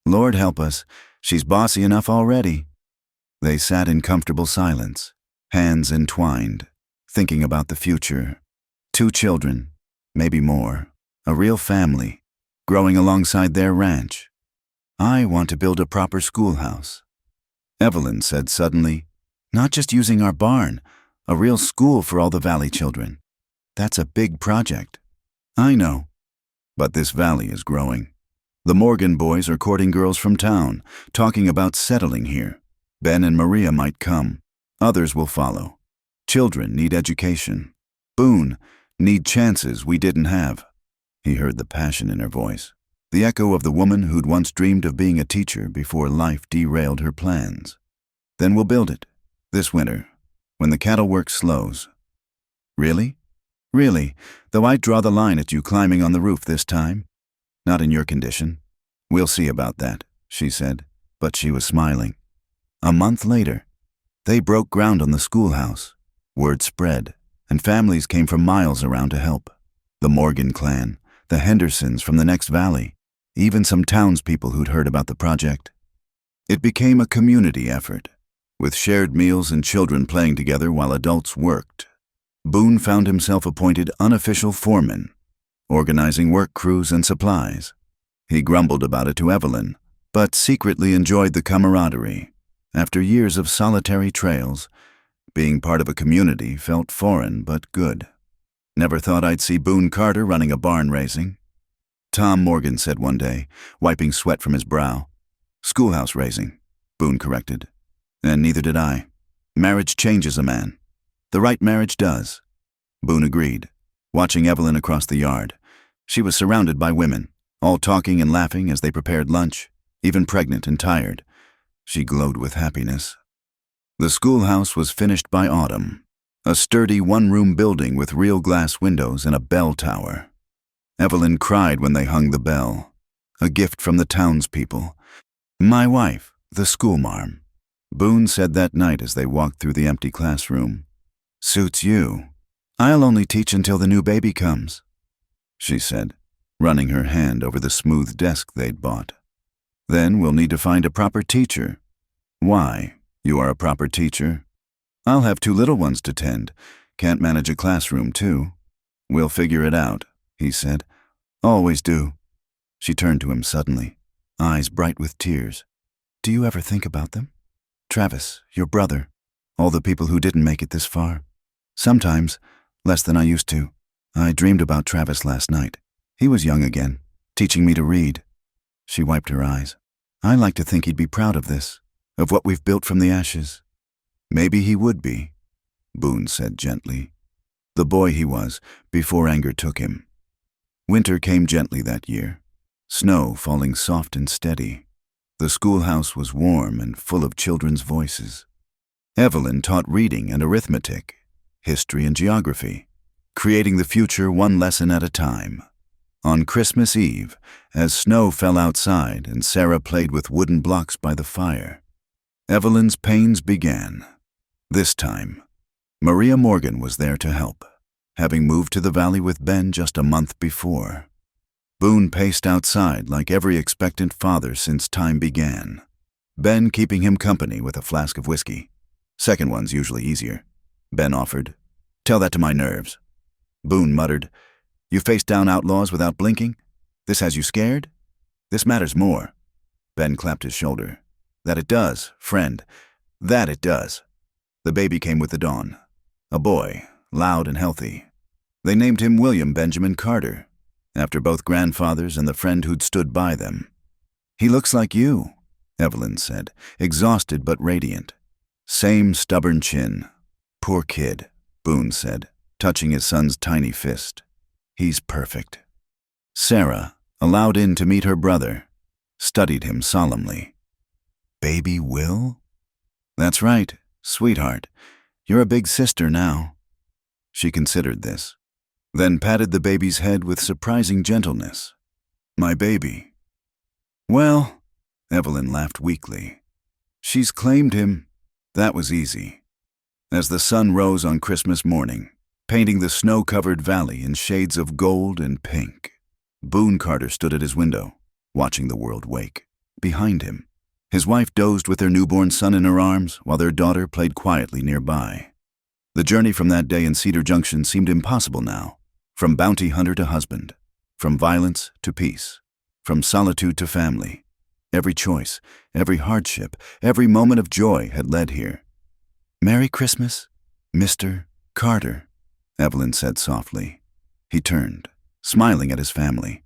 Lord help us, she's bossy enough already." They sat in comfortable silence, hands entwined, thinking about the future. 2 children, maybe more, a real family, growing alongside their ranch. "I want to build a proper schoolhouse," Evelyn said suddenly. "Not just using our barn, a real school for all the valley children. That's a big project." "I know. But this valley is growing. The Morgan boys are courting girls from town, talking about settling here. Ben and Maria might come. Others will follow. Children need education. Boone need chances we didn't have. He heard the passion in her voice, the echo of the woman who'd once dreamed of being a teacher before life derailed her plans. Then we'll build it, this winter, when the cattle work slows. Really? Really, though I'd draw the line at you climbing on the roof this time. Not in your condition. We'll see about that, she said, but she was smiling. A month later, they broke ground on the schoolhouse. Word spread, and families came from miles around to help. The Morgan clan, the Hendersons from the next valley, even some townspeople who'd heard about the project. It became a community effort, with shared meals and children playing together while adults worked. Boone found himself appointed unofficial foreman, organizing work crews and supplies. He grumbled about it to Evelyn, but secretly enjoyed the camaraderie. After years of solitary trails, being part of a community felt foreign but good. Never thought I'd see Boone Carter running a barn raising. Tom Morgan said one day, wiping sweat from his brow. Schoolhouse raising, Boone corrected. And neither did I. Marriage changes a man. The right marriage does. Boone agreed, watching Evelyn across the yard. She was surrounded by women, all talking and laughing as they prepared lunch, even pregnant and tired. She glowed with happiness. The schoolhouse was finished by autumn, a sturdy one-room building with real glass windows and a bell tower. Evelyn cried when they hung the bell, a gift from the townspeople. My wife, the schoolmarm. Boone said that night as they walked through the empty classroom. Suits you. I'll only teach until the new baby comes, she said, running her hand over the smooth desk they'd bought. Then we'll need to find a proper teacher. Why? You are a proper teacher. I'll have 2 little ones to tend. Can't manage a classroom, too. We'll figure it out, he said. Always do. She turned to him suddenly, eyes bright with tears. Do you ever think about them? Travis, your brother, all the people who didn't make it this far. Sometimes, less than I used to. I dreamed about Travis last night. He was young again, teaching me to read. She wiped her eyes. I like to think he'd be proud of this, of what we've built from the ashes. Maybe he would be, Boone said gently. The boy he was, before anger took him. Winter came gently that year, snow falling soft and steady. The schoolhouse was warm and full of children's voices. Evelyn taught reading and arithmetic, history and geography, creating the future one lesson at a time. On Christmas Eve, as snow fell outside and Sarah played with wooden blocks by the fire, Evelyn's pains began. This time, Maria Morgan was there to help, having moved to the valley with Ben just a month before. Boone paced outside like every expectant father since time began, Ben keeping him company with a flask of whiskey. Second one's usually easier. Ben offered, Tell that to my nerves. Boone muttered, You face down outlaws without blinking? This has you scared? This matters more. Ben clapped his shoulder. That it does, friend. That it does. The baby came with the dawn. A boy, loud and healthy. They named him William Benjamin Carter, after both grandfathers and the friend who'd stood by them. He looks like you, Evelyn said, exhausted but radiant. Same stubborn chin. Poor kid, Boone said, touching his son's tiny fist. He's perfect. Sarah, allowed in to meet her brother, studied him solemnly. Baby Will? That's right, sweetheart. You're a big sister now. She considered this, then patted the baby's head with surprising gentleness. My baby. Well, Evelyn laughed weakly. She's claimed him. That was easy. As the sun rose on Christmas morning, painting the snow-covered valley in shades of gold and pink, Boone Carter stood at his window, watching the world wake. Behind him, his wife dozed with their newborn son in her arms while their daughter played quietly nearby. The journey from that day in Cedar Junction seemed impossible now, from bounty hunter to husband, from violence to peace, from solitude to family. Every choice, every hardship, every moment of joy had led here. Merry Christmas, Mr. Carter, Evelyn said softly. He turned, smiling at his family.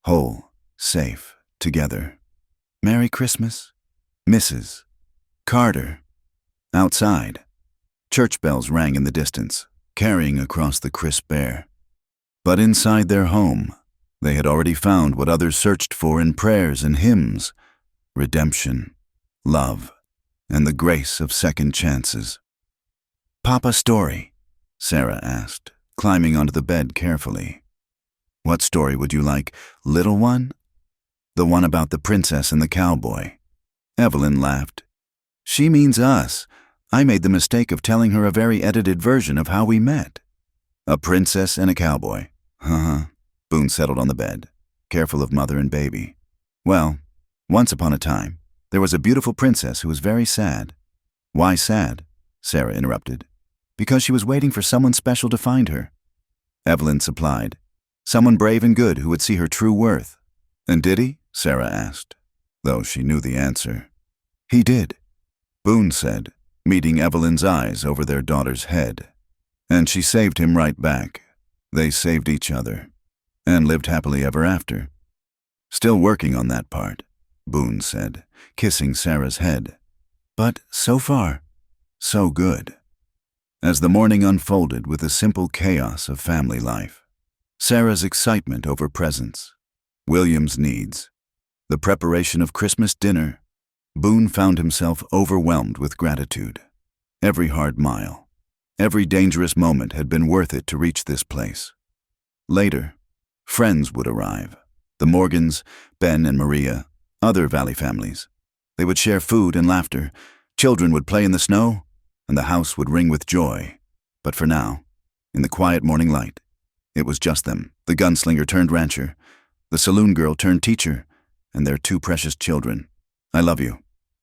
Whole, safe, together. Merry Christmas, Mrs. Carter. Outside, Church bells rang in the distance, carrying across the crisp air. But inside their home, they had already found what others searched for in prayers and hymns: redemption, love, and the grace of second chances. "Papa, story?" Sarah asked, climbing onto the bed carefully. "What story would you like, little one?" "The one about the princess and the cowboy." Evelyn laughed. "She means us. I made the mistake of telling her a very edited version of how we met." "A princess and a cowboy." Boone settled on the bed, careful of mother and baby. "Well, once upon a time, there was a beautiful princess who was very sad." "Why sad?" Sarah interrupted. "Because she was waiting for someone special to find her." Evelyn supplied. "Someone brave and good who would see her true worth." "And did he?" Sarah asked, though she knew the answer. "He did," Boone said, meeting Evelyn's eyes over their daughter's head. "And she saved him right back. They saved each other, and lived happily ever after." "Still working on that part," Boone said, kissing Sarah's head. "But so far, so good." As the morning unfolded with the simple chaos of family life, Sarah's excitement over presents, William's needs, the preparation of Christmas dinner, Boone found himself overwhelmed with gratitude. Every hard mile, every dangerous moment had been worth it to reach this place. Later, friends would arrive: the Morgans, Ben and Maria, other Valley families. They would share food and laughter, children would play in the snow, and the house would ring with joy. But for now, in the quiet morning light, it was just them, the gunslinger turned rancher, the saloon girl turned teacher, and their two precious children. "I love you,"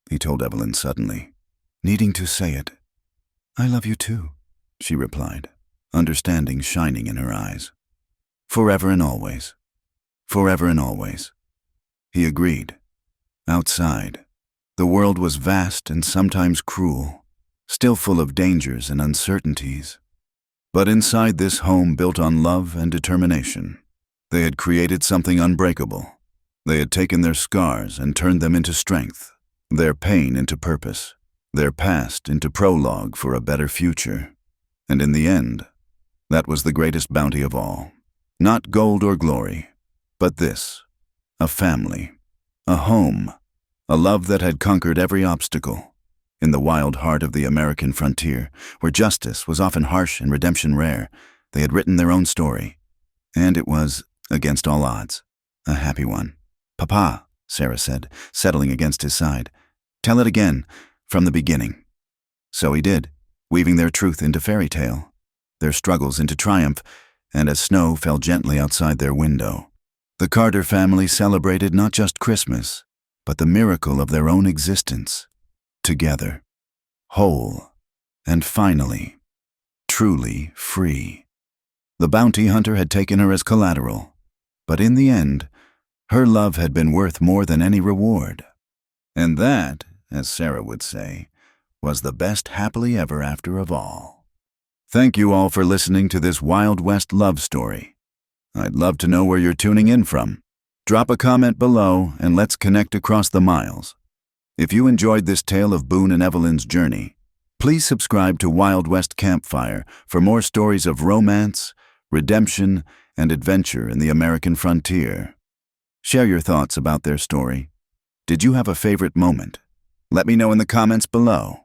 he told Evelyn suddenly, needing to say it. "I love you too," she replied, understanding shining in her eyes. "Forever and always. Forever and always," he agreed. Outside, the world was vast and sometimes cruel, still full of dangers and uncertainties. But inside this home built on love and determination, they had created something unbreakable. They had taken their scars and turned them into strength, their pain into purpose, their past into prologue for a better future. And in the end, that was the greatest bounty of all. Not gold or glory, but this: a family, a home, a love that had conquered every obstacle. In the wild heart of the American frontier, where justice was often harsh and redemption rare, they had written their own story. And it was, against all odds, a happy one. "Papa," Sarah said, settling against his side, "tell it again, from the beginning." So he did, weaving their truth into fairy tale, their struggles into triumph, and as snow fell gently outside their window, the Carter family celebrated not just Christmas, but the miracle of their own existence, together, whole, and finally, truly free. The bounty hunter had taken her as collateral, but in the end, her love had been worth more than any reward. And that, as Sarah would say, was the best happily ever after of all. Thank you all for listening to this Wild West love story. I'd love to know where you're tuning in from. Drop a comment below and let's connect across the miles. If you enjoyed this tale of Boone and Evelyn's journey, please subscribe to Wild West Campfire for more stories of romance, redemption, and adventure in the American frontier. Share your thoughts about their story. Did you have a favorite moment? Let me know in the comments below.